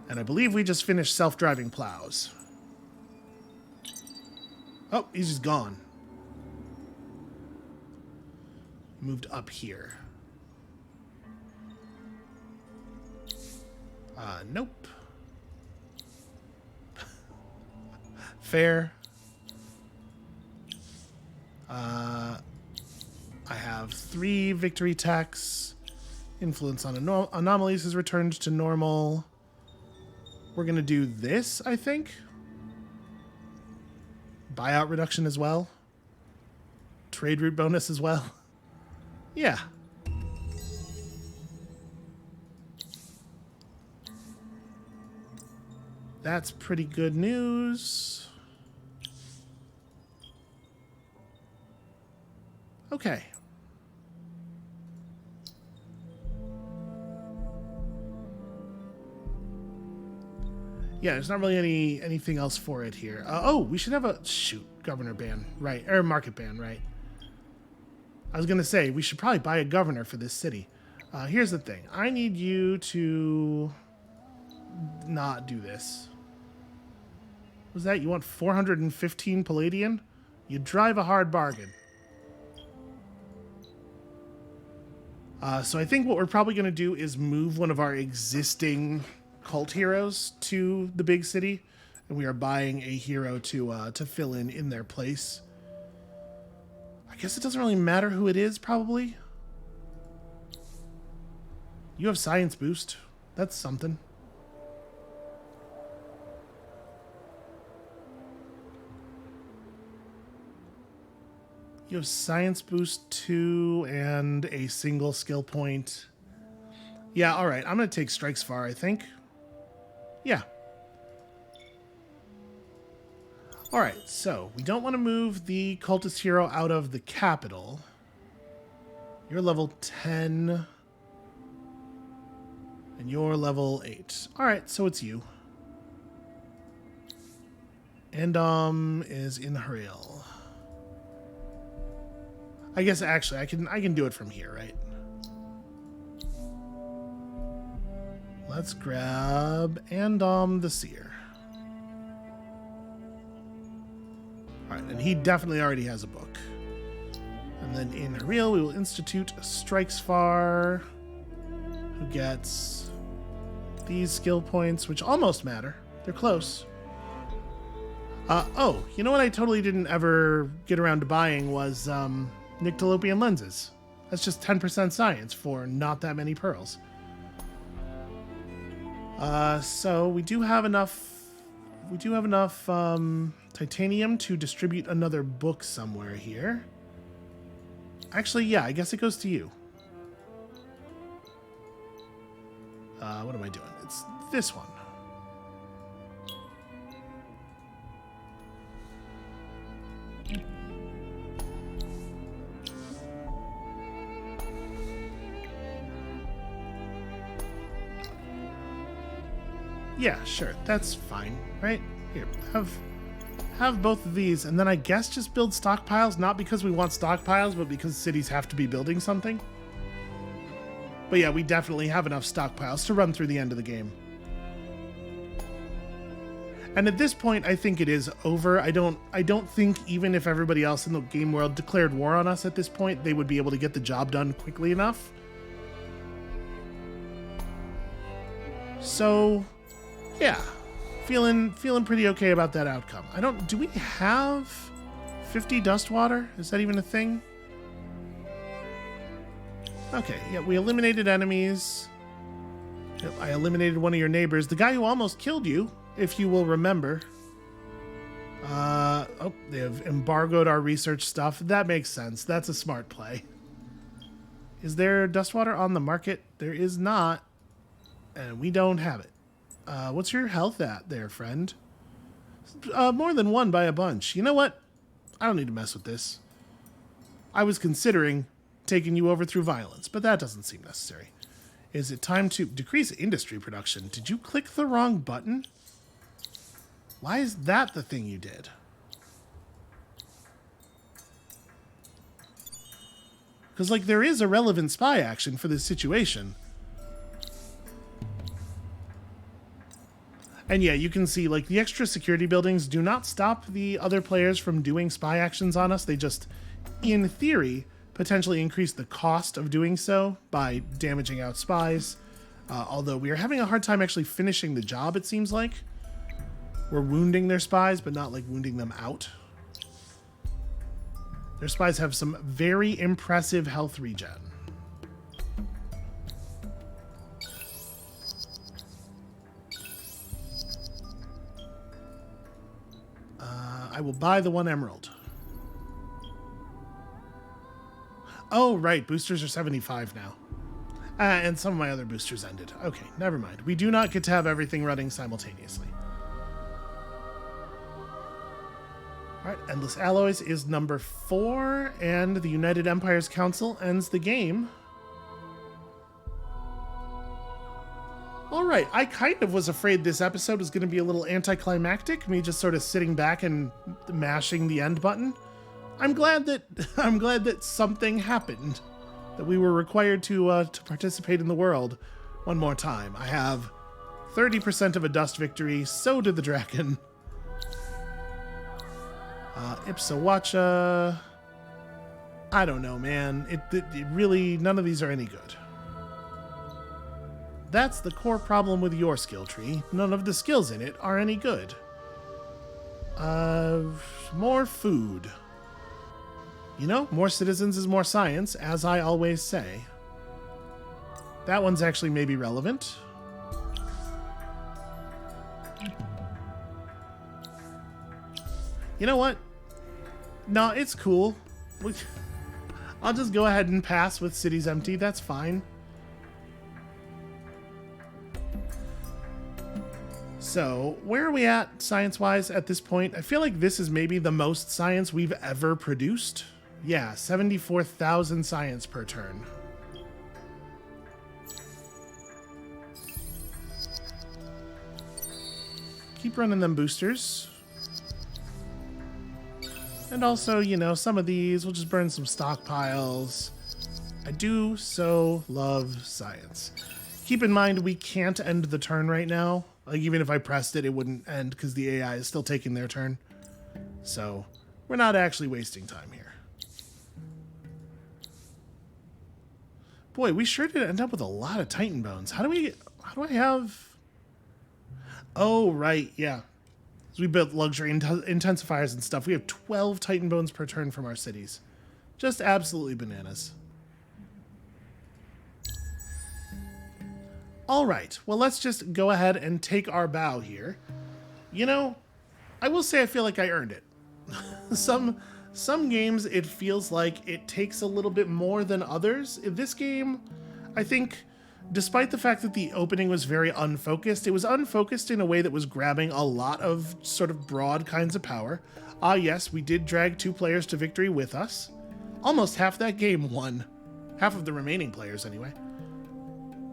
And I believe we just finished self-driving plows. Oh, he's just gone. Moved up here. Nope. Fair. I have 3 victory techs. Influence on anomalies is returned to normal. We're going to do this, I think. Buyout reduction as well. Trade route bonus as well. Yeah. That's pretty good news. Okay. Yeah, there's not really anything else for it here. Oh, we should have a governor ban, right? Or market ban, right? I was gonna say we should probably buy a governor for this city. Here's the thing: I need you to not do this. What was that? You want 415 Palladian? You drive a hard bargain. So I think what we're probably going to do is move one of our existing cult heroes to the big city, and we are buying a hero to fill in their place. I guess it doesn't really matter who it is, probably. You have science boost. That's something. You have science boost 2 and a single skill point. Yeah, all right. I'm going to take strikes far, I think. Yeah. All right, so we don't want to move the cultist hero out of the capital. You're level 10. And you're level 8. All right, so it's you. And is in Hariel. I guess actually I can do it from here, right? Let's grab and the seer. All right, and he definitely already has a book. And then in Hariel, we will institute Strikes Far, who gets these skill points, which almost matter. They're close. Oh, you know what I totally didn't ever get around to buying was Nyctalopian lenses. That's just 10% science for not that many pearls. So we do have enough. We do have enough titanium to distribute another book somewhere here. Actually, yeah, I guess it goes to you. What am I doing? It's this one. Yeah, sure. That's fine, right? Here, have both of these, and then I guess just build stockpiles, not because we want stockpiles, but because cities have to be building something. But yeah, we definitely have enough stockpiles to run through the end of the game. And at this point, I think it is over. I don't think even if everybody else in the game world declared war on us at this point, they would be able to get the job done quickly enough. So yeah, feeling pretty okay about that outcome. Do we have 50 dust water? Is that even a thing? Okay, yeah, we eliminated enemies. Yep, I eliminated one of your neighbors, the guy who almost killed you, if you will remember. Oh, they have embargoed our research stuff. That makes sense. That's a smart play. Is there dust water on the market? There is not, and we don't have it. What's your health at there, friend? More than one by a bunch. You know what? I don't need to mess with this. I was considering taking you over through violence, but that doesn't seem necessary. Is it time to decrease industry production? Did you click the wrong button? Why is that the thing you did? Because, like, there is a relevant spy action for this situation. And yeah, you can see, like, the extra security buildings do not stop the other players from doing spy actions on us. They just, in theory, potentially increase the cost of doing so by damaging out spies. Although we are having a hard time actually finishing the job, it seems like. We're wounding their spies, but not, like, wounding them out. Their spies have some very impressive health regen. I will buy the 1 emerald. Oh, right. Boosters are 75 now. And some of my other boosters ended. Okay, never mind. We do not get to have everything running simultaneously. All right, Endless Alloys is number 4, and the United Empires Council ends the game. All right, I kind of was afraid this episode was going to be a little anticlimactic, me just sort of sitting back and mashing the end button. I'm glad that something happened, that we were required to participate in the world one more time. I have 30% of a dust victory. So did the dragon. Ipsawacha. I don't know, man. It really, none of these are any good. That's the core problem with your skill tree. None of the skills in it are any good. More food. You know, more citizens is more science, as I always say. That one's actually maybe relevant. You know what? No, it's cool. I'll just go ahead and pass with cities empty. That's fine. So, where are we at science-wise at this point? I feel like this is maybe the most science we've ever produced. Yeah, 74,000 science per turn. Keep running them boosters. And also, you know, some of these, we'll just burn some stockpiles. I do so love science. Keep in mind, we can't end the turn right now. Like, even if I pressed it, it wouldn't end because the AI is still taking their turn. So, we're not actually wasting time here. Boy, we sure did end up with a lot of Titan bones. How do I have... Oh, right, yeah. So we built luxury intensifiers and stuff. We have 12 Titan bones per turn from our cities. Just absolutely bananas. All right, well, let's just go ahead and take our bow here. You know, I will say I feel like I earned it. Some games, it feels like it takes a little bit more than others. In this game, I think, despite the fact that the opening was very unfocused, it was unfocused in a way that was grabbing a lot of sort of broad kinds of power. Yes, we did drag 2 players to victory with us. Almost half that game won. Half of the remaining players, anyway.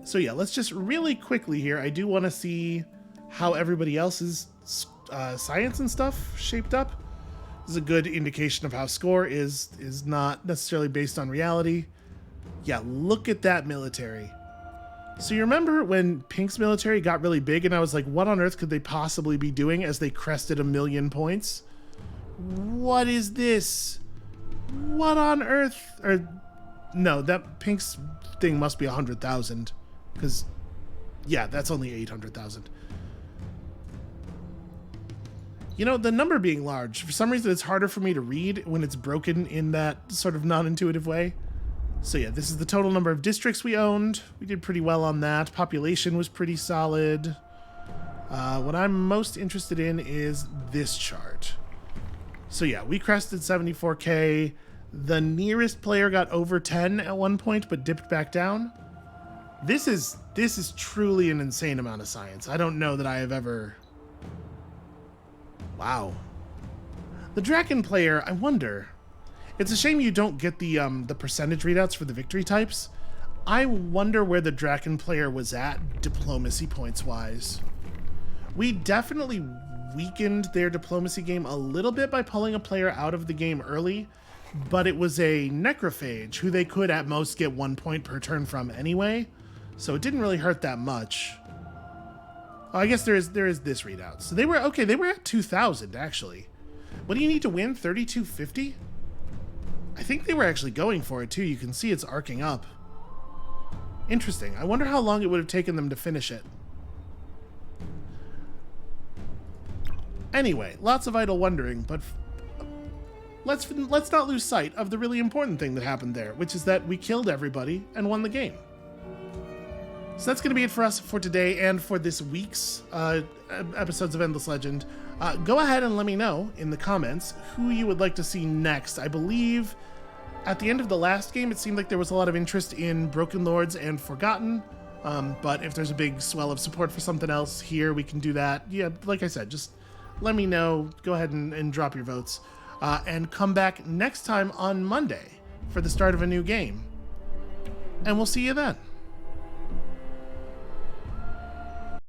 So yeah, let's just really quickly here, I do want to see how everybody else's science and stuff shaped up. This is a good indication of how score is not necessarily based on reality. Yeah, look at that military. So you remember when Pink's military got really big and I was like, what on earth could they possibly be doing as they crested 1,000,000 points? What is this? What on earth? Or no, that Pink's thing must be 100,000 because yeah, that's only 800,000. You know, the number being large, for some reason it's harder for me to read when it's broken in that sort of non-intuitive way. So yeah, this is the total number of districts we owned. We did pretty well on that. Population was pretty solid. What I'm most interested in is this chart. So yeah, we crested 74k. The nearest player got over 10 at one point, but dipped back down. This is truly an insane amount of science. I don't know that I have ever... Wow. The Draken player, I wonder... It's a shame you don't get the percentage readouts for the victory types. I wonder where the Draken player was at diplomacy points wise. We definitely weakened their diplomacy game a little bit by pulling a player out of the game early, but it was a necrophage who they could at most get 1 point per turn from anyway, so it didn't really hurt that much. Oh, I guess there is this readout. So they were okay. They were at 2,000 actually. What do you need to win? 3250? I think they were actually going for it too. You can see it's arcing up. Interesting. I wonder how long it would have taken them to finish it. Anyway, lots of idle wondering, but let's not lose sight of the really important thing that happened there, which is that we killed everybody and won the game. So that's going to be it for us for today and for this week's episodes of Endless Legend. Go ahead and let me know in the comments who you would like to see next. I believe at the end of the last game, it seemed like there was a lot of interest in Broken Lords and Forgotten. But if there's a big swell of support for something else here, we can do that. Yeah, like I said, just let me know. Go ahead and drop your votes. And come back next time on Monday for the start of a new game. And we'll see you then.